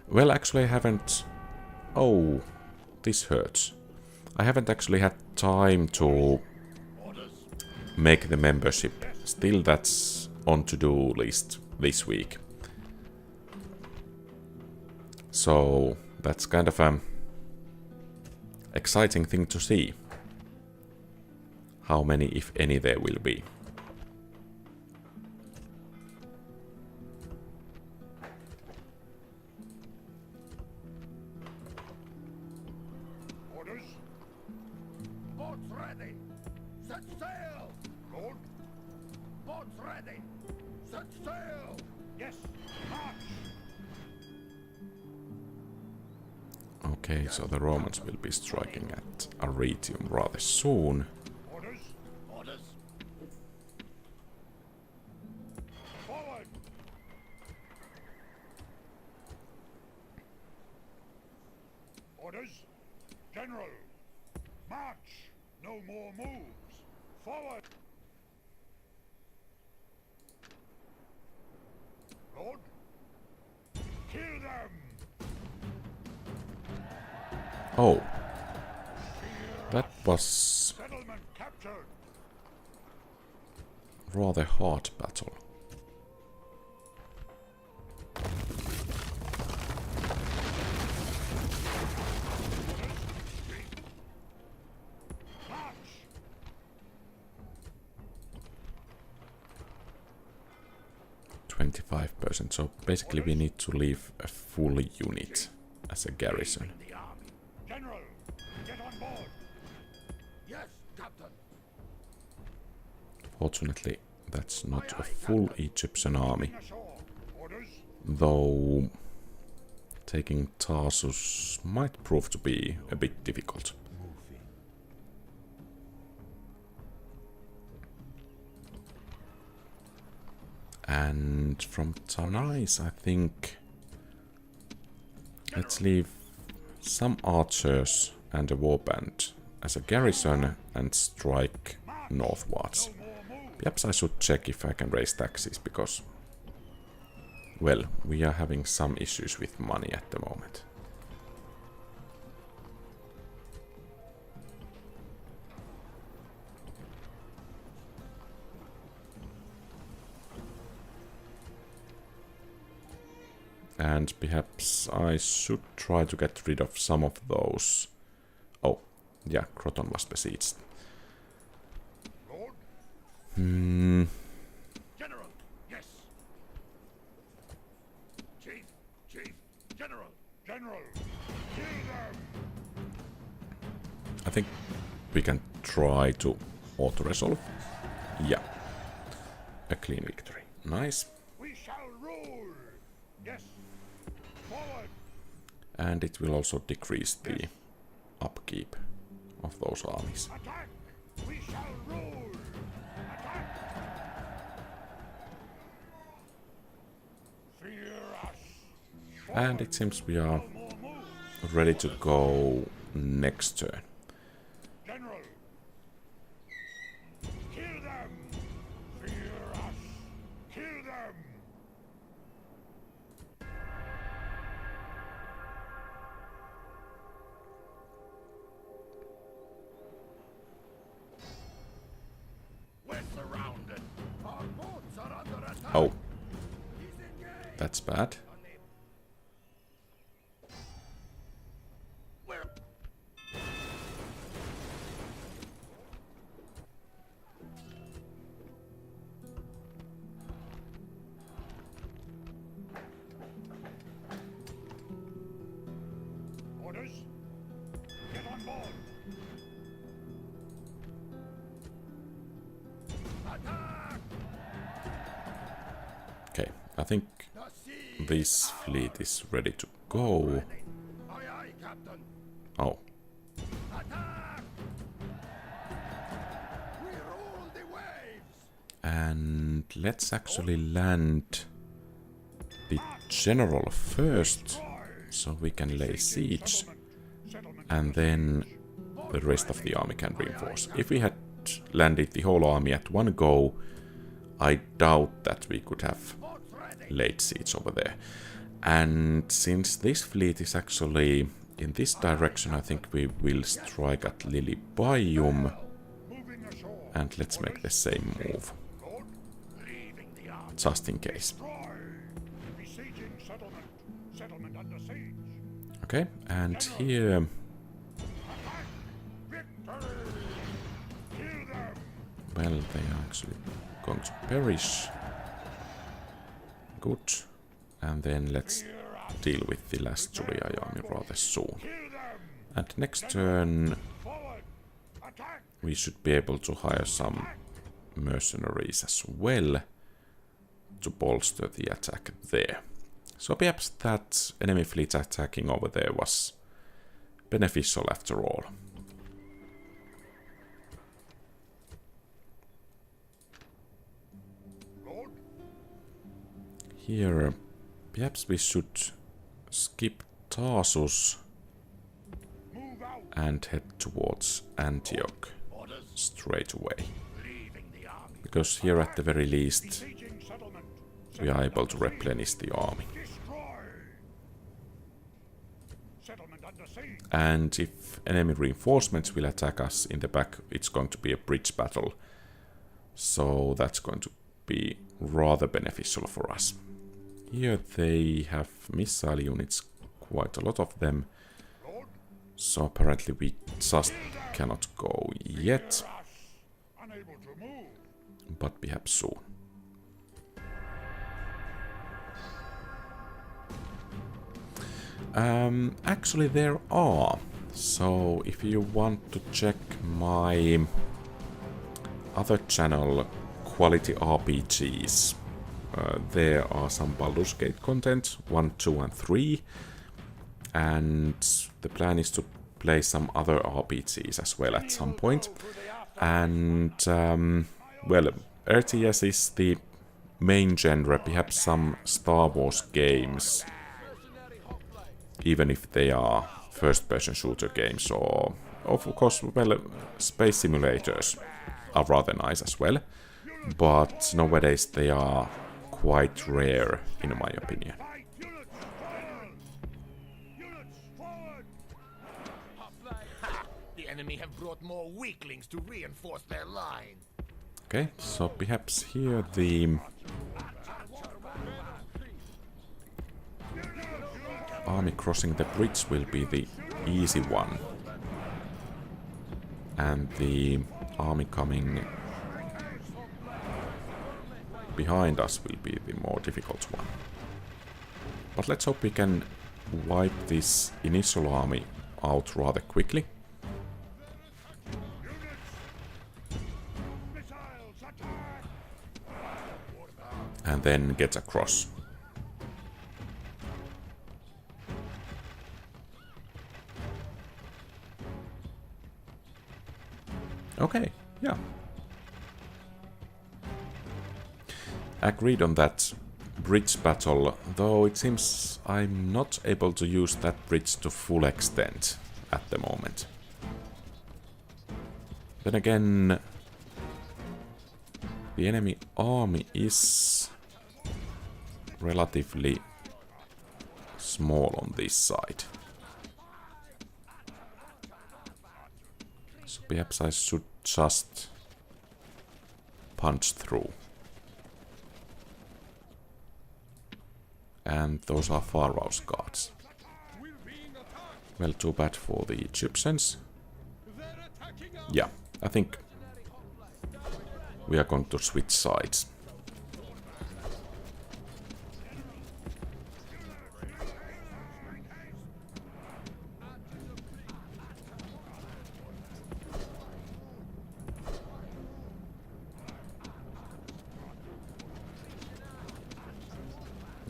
Well, actually I haven't... Oh, this hurts. I haven't actually had time to make the membership. Still, that's on to-do list this week. So that's kind of an exciting thing to see. How many, if any, there will be. Orders. Boats ready. Set sail. Lord. Boats ready. Set sail. Yes. March. Okay, so the Romans will be striking at Arretium rather soon. Orders. Orders. Forward. Orders. General. March. No more moves. Forward. Lord. Kill them. Oh, that was Settlement captured. rather hard battle. March. 25%, so basically we need to leave a full unit as a garrison. The army. General. Get on board. Yes, Captain. Fortunately, that's not a full Egyptian army, Ashore. Orders. though taking Tarsus might prove to be a bit difficult. And from Tanais, I think let's leave some archers and a warband as a garrison and strike northwards. Perhaps I should check if I can raise taxes, because, well, we are having some issues with money at the moment. And perhaps I should try to get rid of some of those. Oh, yeah, Croton was besieged. General, yes. Chief, General, kill them. I think we can try to auto-resolve. Yeah. A clean victory. Nice. We shall rule. Yes. Forward. And it will also decrease the upkeep of those armies. Attack. We shall rule. Attack. Fear us. And it seems we are ready to go next turn. General. Kill them. Fear us. Kill them. We're surrounded. Our boats are under attack. Oh, He's engaged. that's bad. We're Orders. Get on board. attack. Okay, I think The sea. this fleet is ready to go. Aye, aye, Captain. Oh, Attack. We rule the waves. and let's actually land the general first, so we can lay siege, and then the rest of the army can reinforce. If we had landed the whole army at one go, I doubt that we could have Boats ready. laid siege over there. And since this fleet is actually in this direction, I think we will strike at Lilibayum, Moving ashore. and let's make the same move, Lord. Leaving the army. just in case. Destroy. Besieging settlement. Settlement under siege. Okay, and here, Attack. Victory. Kill them. well, they are actually going to perish. Good. And then let's Fear us. deal with the last Juliai army rather soon. Kill them. And next turn, Forward. Attack. we should be able to hire some mercenaries as well to bolster the attack there. So perhaps that enemy fleet attacking over there was beneficial after all. Lord. Here, perhaps we should skip Tarsus Move out. and head towards Antioch Orders. straight away. Leaving the army. Because here at the very least, Besieging settlement. we are able to replenish the army. Destroy. Settlement under siege. And if enemy reinforcements will attack us in the back, it's going to be a bridge battle. So that's going to be rather beneficial for us. Here they have missile units, quite a lot of them. Lord. So apparently we just cannot go yet, Fear us. Unable to move. but perhaps soon. Actually there are. So if you want to check my other channel, QualityRPGs, there are some Baldur's Gate content, 1, 2 and 3. And the plan is to play some other RPGs as well at some point. And, well, RTS is the main genre, perhaps some Star Wars games even if they are first-person shooter games, or of course, well, space simulators are rather nice as well, but nowadays they are quite rare, in my opinion. The enemy have brought more weaklings to reinforce their line. Okay, so perhaps here the army crossing the bridge will be the easy one, and the army coming behind us will be the more difficult one. But let's hope we can wipe this initial army out rather quickly. And then get across. Okay, yeah. Agreed on that bridge battle, though it seems I'm not able to use that bridge to full extent at the moment. Then again, the enemy army is relatively small on this side. So perhaps I should just punch through. And those are Pharaoh's guards. Well, too bad for the Egyptians. Yeah, I think we are going to switch sides.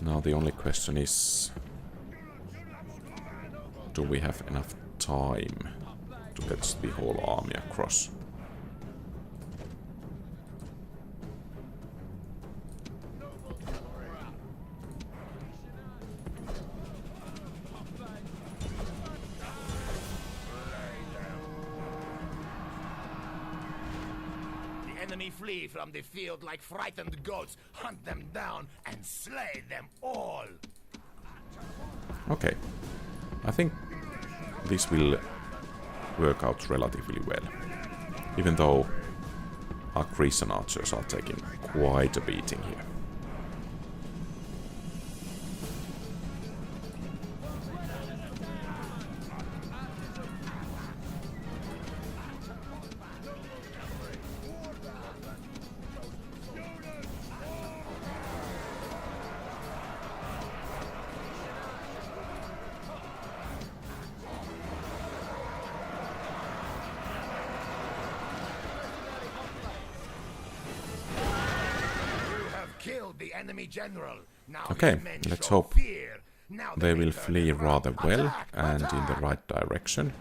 Now the only question is, do we have enough time to get the whole army across? Enemy flee from the field like frightened goats. Hunt them down and slay them all. Okay, I think this will work out relatively well, even though our Grecian archers are taking quite a beating here. Killed the enemy general. Now Okay, his men let's show hope fear. Now they will turn flee around. rather well Attack, and in the attack. right direction.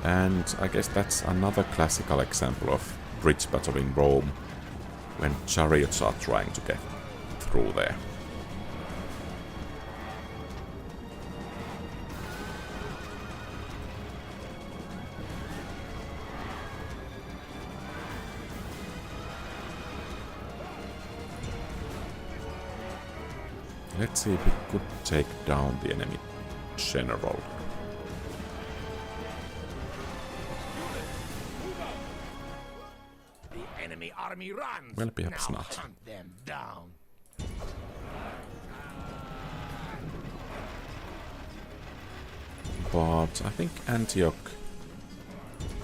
And I guess that's another classical example of bridge battle in Rome, when chariots are trying to get through there. Let's see if we could take down the enemy general. The enemy army runs. Well, perhaps now not. hunt them down. But I think Antioch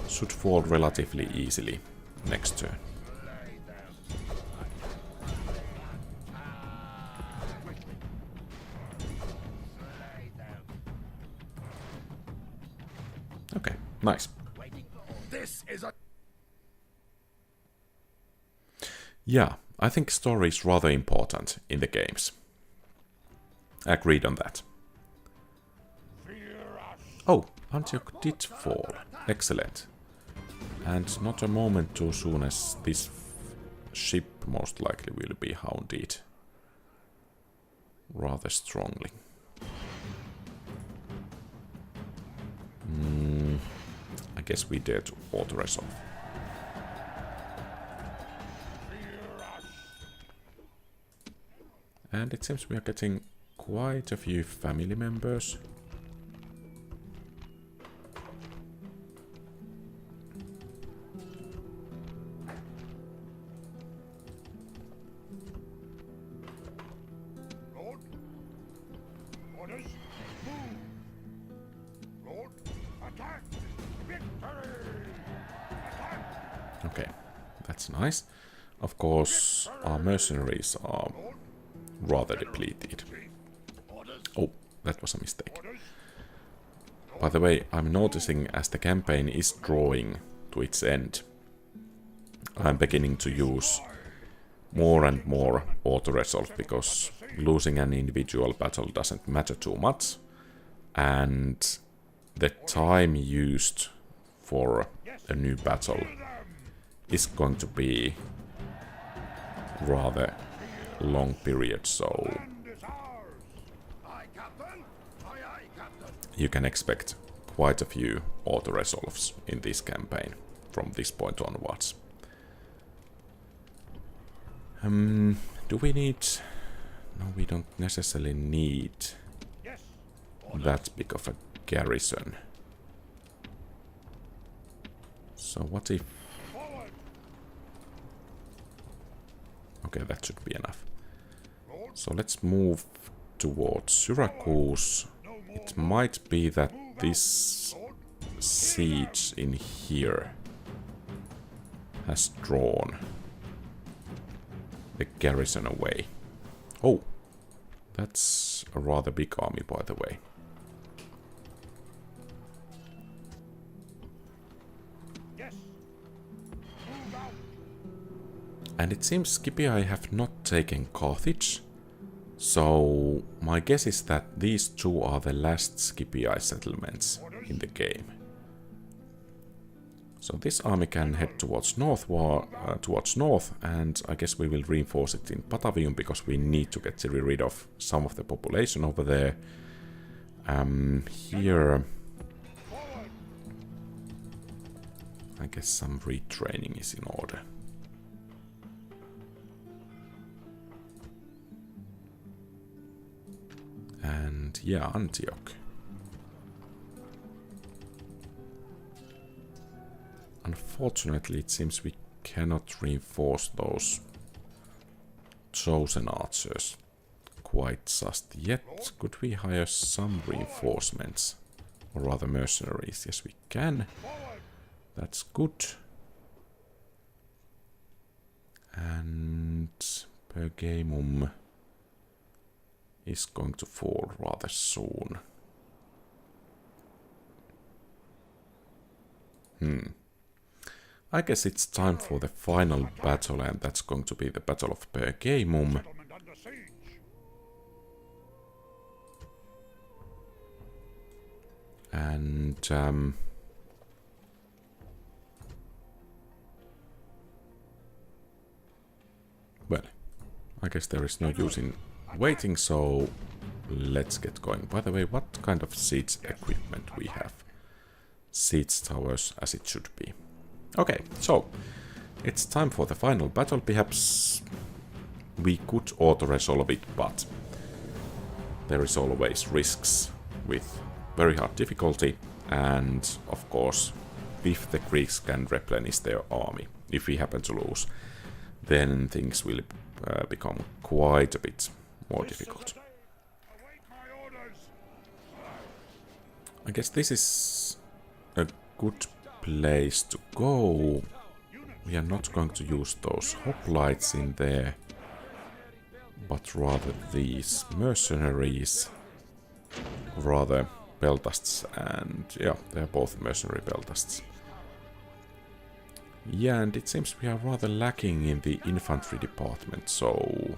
should fall relatively easily next turn. Okay, nice. This is a Yeah, I think story is rather important in the games. Agreed on that. Oh, Antioch did fall. Excellent. And not a moment too soon, as this ship most likely will be hounded rather strongly. I guess we dare to auto-resolve. And it seems we are getting quite a few family members. Lord, orders, move. Lord, attack. Victory! Attack! Okay, that's nice. Of course, our mercenaries are rather depleted. Oh, that was a mistake. By the way, I'm noticing as the campaign is drawing to its end, I'm beginning to use more and more auto-resolve, because losing an individual battle doesn't matter too much, and the time used for a new battle is going to be rather long period, so you can expect quite a few auto-resolves in this campaign from this point onwards. Do we need... No, we don't necessarily need that big of a garrison. So what if... Okay, that should be enough. So let's move towards Syracuse. It might be that this siege in here has drawn the garrison away. Oh, that's a rather big army, by the way. And it seems Scipii have not taken Carthage, so my guess is that these two are the last Scipii settlements in the game. So this army can head towards north, and I guess we will reinforce it in Patavium, because we need to get rid of some of the population over there. Here, I guess some retraining is in order. And yeah, Antioch. Unfortunately, it seems we cannot reinforce those chosen archers quite just yet. Could we hire some reinforcements? Or rather mercenaries? Yes, we can. That's good. And Pergamum is going to fall rather soon. I guess it's time for the final battle, and that's going to be the Battle of Pergamum. And well, I guess there is no use in waiting, so let's get going. By the way, what kind of siege equipment we have? Siege towers, as it should be. Okay, so it's time for the final battle. Perhaps we could auto-resolve it, but there is always risks with very hard difficulty, and of course, if the Greeks can replenish their army, if we happen to lose, then things will become quite a bit more difficult. I guess this is a good place to go. We are not going to use those hoplites in there, but rather these mercenaries, rather peltasts, and yeah, they're both mercenary peltasts. Yeah, and it seems we are rather lacking in the infantry department, so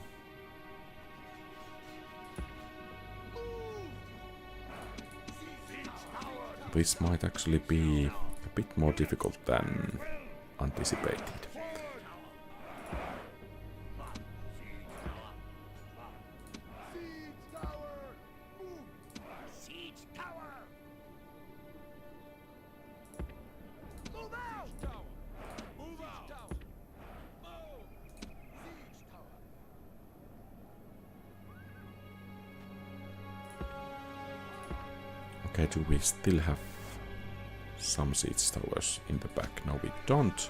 this might actually be a bit more difficult than anticipated. Okay, do we still have some siege towers in the back? No, we don't.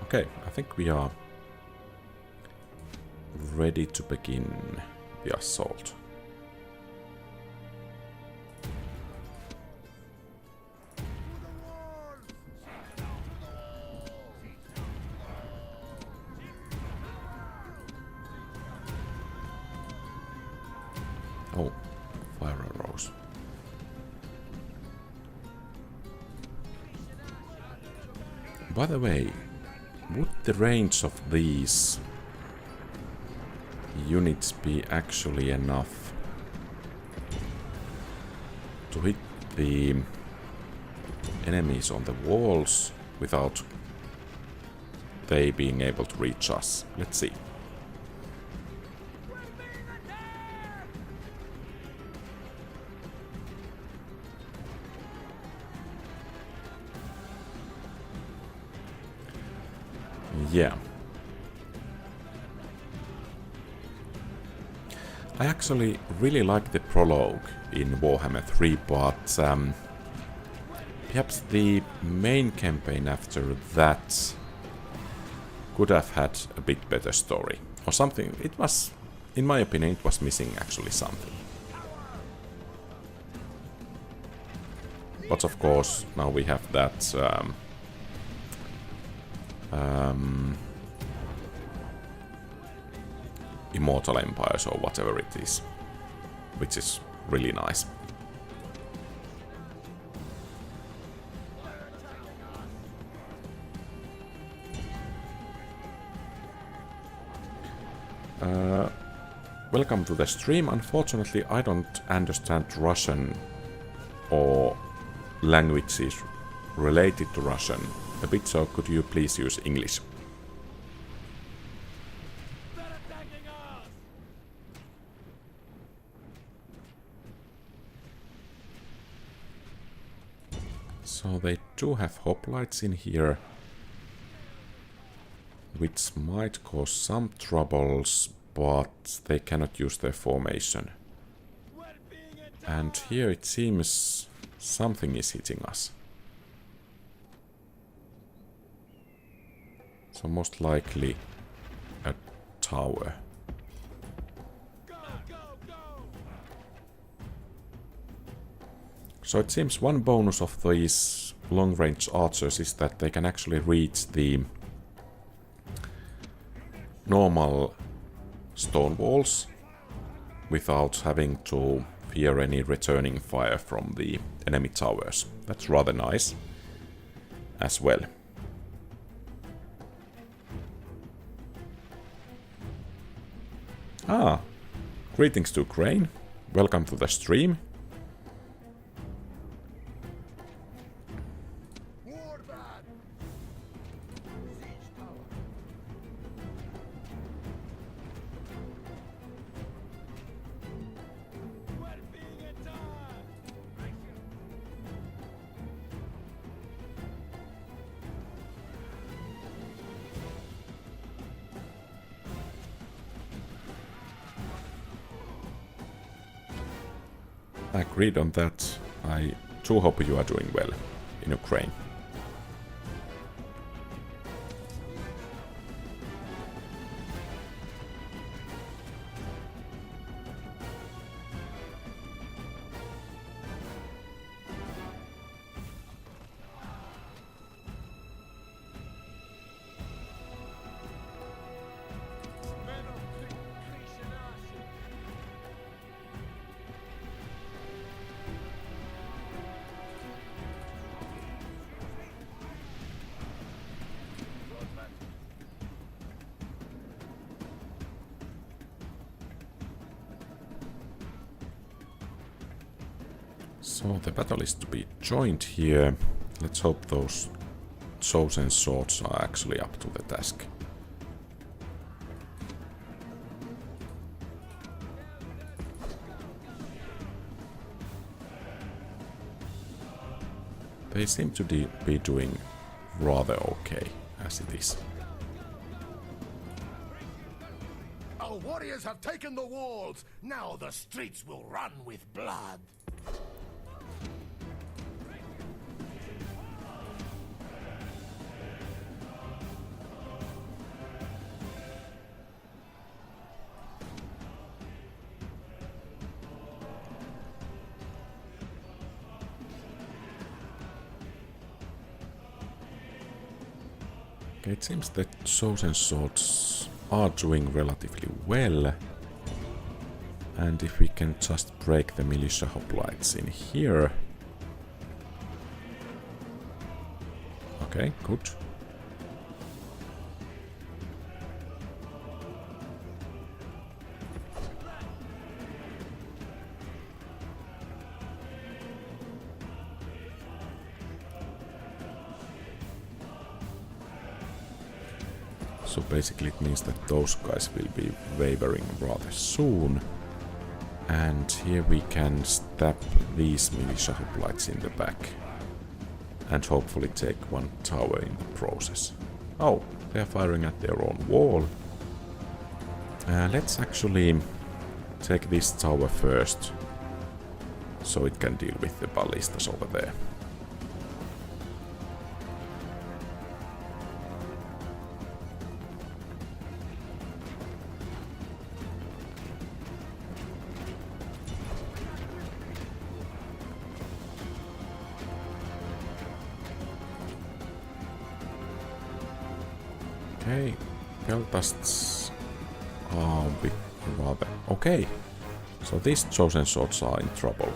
Okay, I think we are ready to begin the assault. Oh, fire arrows. By the way, would the range of these units be actually enough to hit the enemies on the walls without they being able to reach us? Let's see. Yeah. I actually really like the prologue in Warhammer 3, but perhaps the main campaign after that could have had a bit better story. Or something. It was, in my opinion, it was missing actually something. But of course, now we have that Immortal Empires or whatever it is, which is really nice. Welcome to the stream. Unfortunately, I don't understand Russian or languages related to Russian a bit, so could you please use English? So they do have hoplites in here, which might cause some troubles, but they cannot use their formation. And here it seems something is hitting us. So most likely a tower. So it seems one bonus of these long-range archers is that they can actually reach the normal stone walls without having to fear any returning fire from the enemy towers. That's rather nice as well. Ah, greetings to Crane. Welcome to the stream. Agreed on that. I too hope you are doing well in Ukraine. So the battle is to be joined here. Let's hope those chosen swords are actually up to the task. They seem to be doing rather okay as it is. Our warriors have taken the walls. Now the streets will run with blood. Okay, it seems that chosen swords are doing relatively well. And if we can just break the militia hoplites in here. Okay, good. So basically it means that those guys will be wavering rather soon. And here we can stab these militia hoplites in the back. And hopefully take one tower in the process. Oh, they're firing at their own wall. Let's actually take this tower first. So it can deal with the ballistas over there. Okay, peltasts are a bit rather... Okay, so these chosen swords are in trouble.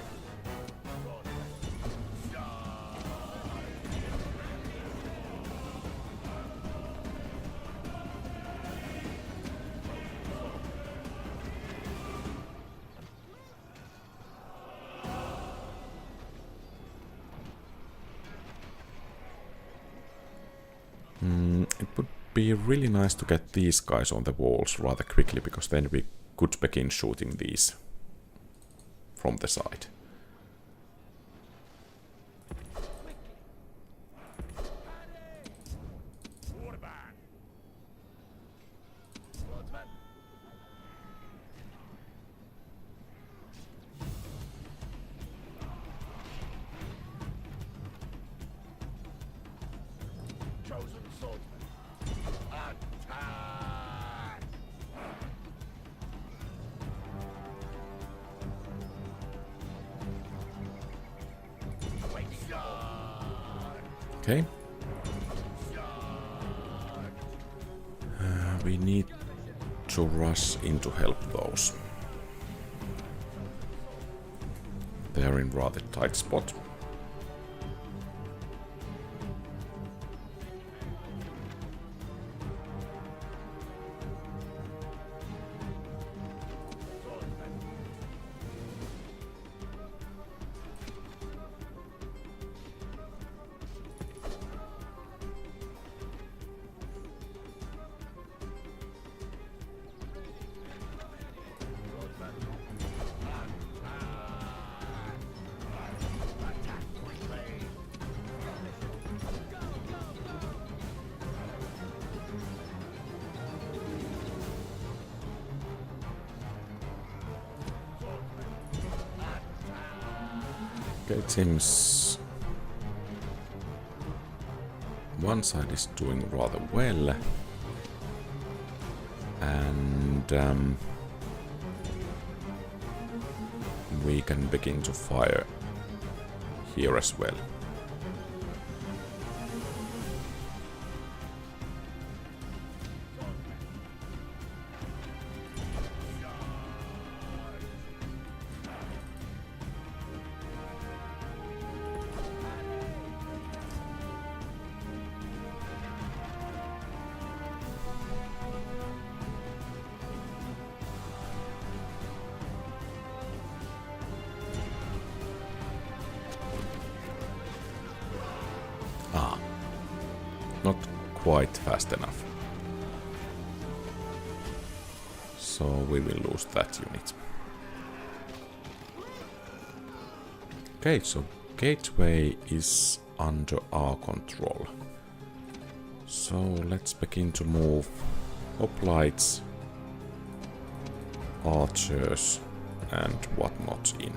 It would be really nice to get these guys on the walls rather quickly, because then we could begin shooting these from the side. Okay. We need to rush in to help those. They're in rather tight spot. Okay, it seems one side is doing rather well, and we can begin to fire here as well. not quite fast enough. So we will lose that unit. Okay, so gateway is under our control. So let's begin to move hoplites, archers and whatnot in.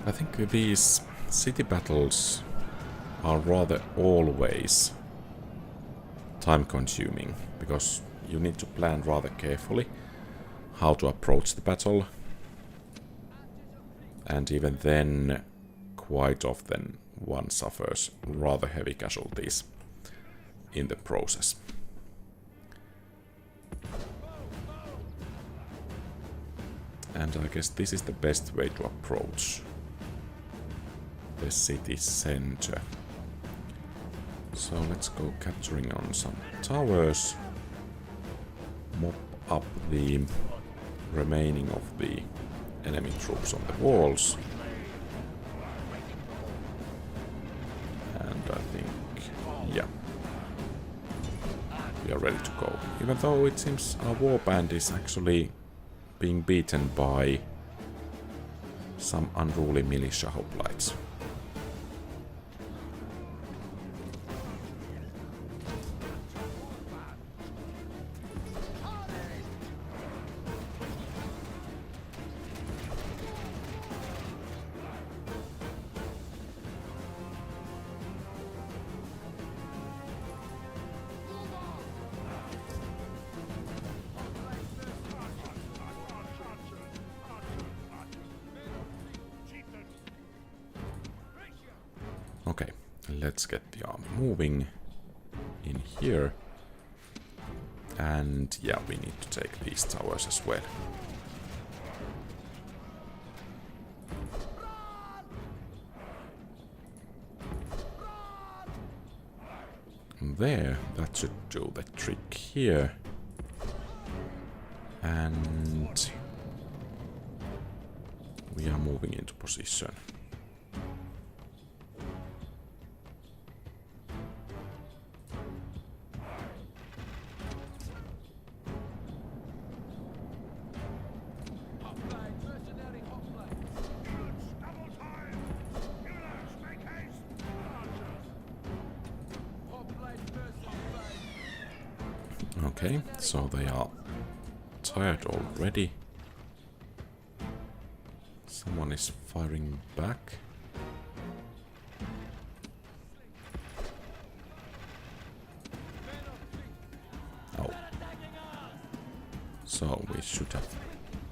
I think these city battles are rather always time consuming, because you need to plan rather carefully how to approach the battle, and even then quite often one suffers rather heavy casualties in the process. And I guess this is the best way to approach the city center. So let's go capturing on some towers, mop up the remaining of the enemy troops on the walls, and I think, yeah, we are ready to go. Even though it seems our warband is actually being beaten by some unruly militia hoplites. Okay, let's get the army moving in here. And yeah, we need to take these towers as well. There, that should do the trick here. And we are moving into position. Okay, so they are tired already. Someone is firing back. Oh. So we should have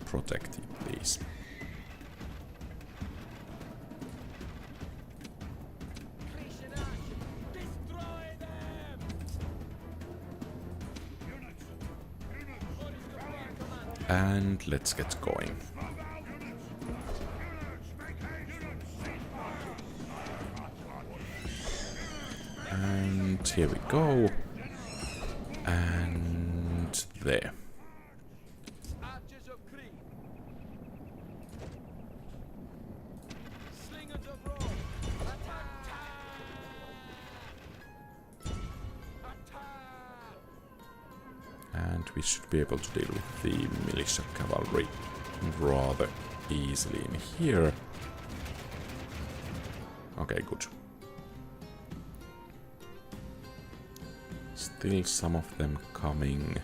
protected these. And let's get going. And here we go. And there. And we should be able to deal with the militia cavalry rather easily in here. Okay, good. Still some of them coming.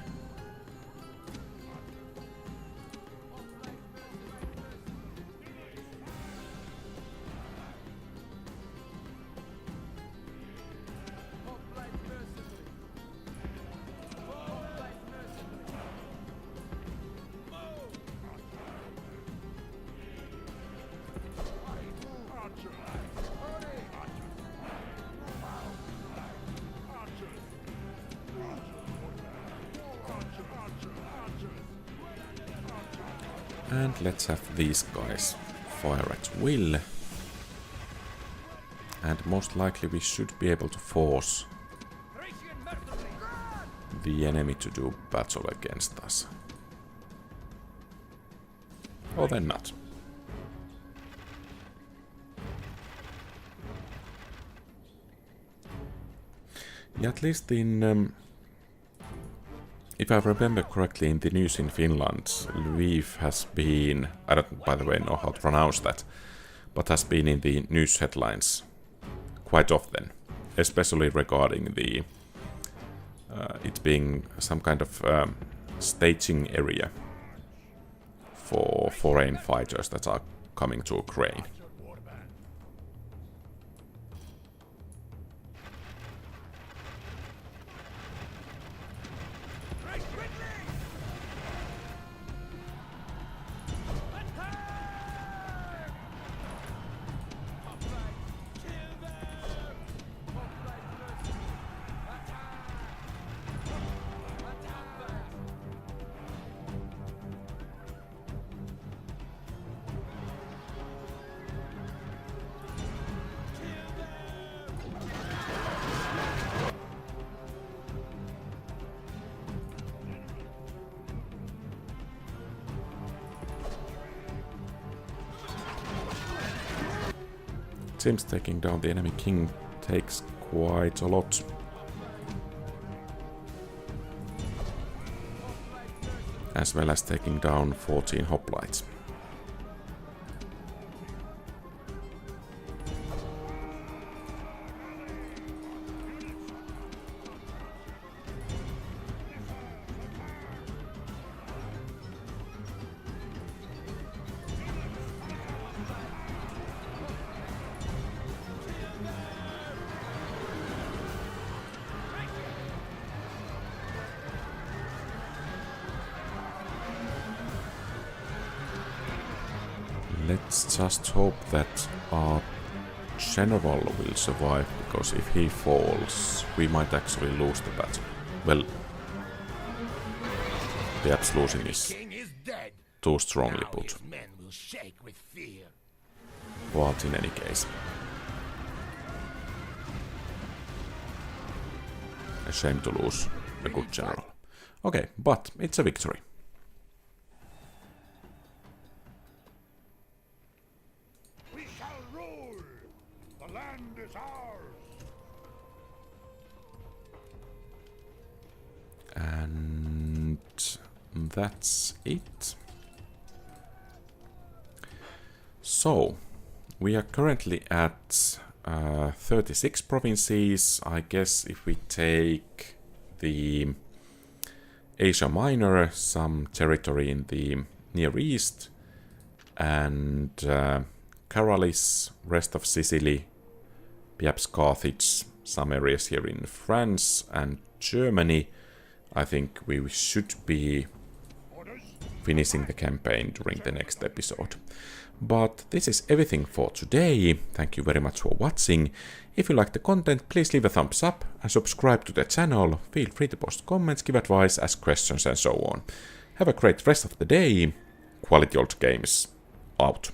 And let's have these guys fire at will. And most likely we should be able to force the enemy to do battle against us. Or then not. Yeah, at least in... if I remember correctly, in the news in Finland, Lviv has been... I don't, by the way, know how to pronounce that. But has been in the news headlines quite often. Especially regarding the... it being some kind of staging area for foreign fighters that are coming to Ukraine. Seems taking down the enemy king takes quite a lot. As well as taking down 14 hoplites. Let's just hope that our general will survive, because if he falls, we might actually lose the battle. Well, perhaps losing is too strongly put. But in any case, a shame to lose a good general. Okay, but it's a victory. And that's it. So, we are currently at 36 provinces. I guess if we take the Asia Minor, some territory in the Near East, and Caralis, rest of Sicily, perhaps Carthage, some areas here in France and Germany, I think we should be finishing the campaign during the next episode. But this is everything for today. Thank you very much for watching. If you like the content, please leave a thumbs up and subscribe to the channel. Feel free to post comments, give advice, ask questions and so on. Have a great rest of the day. QualityOldGames out.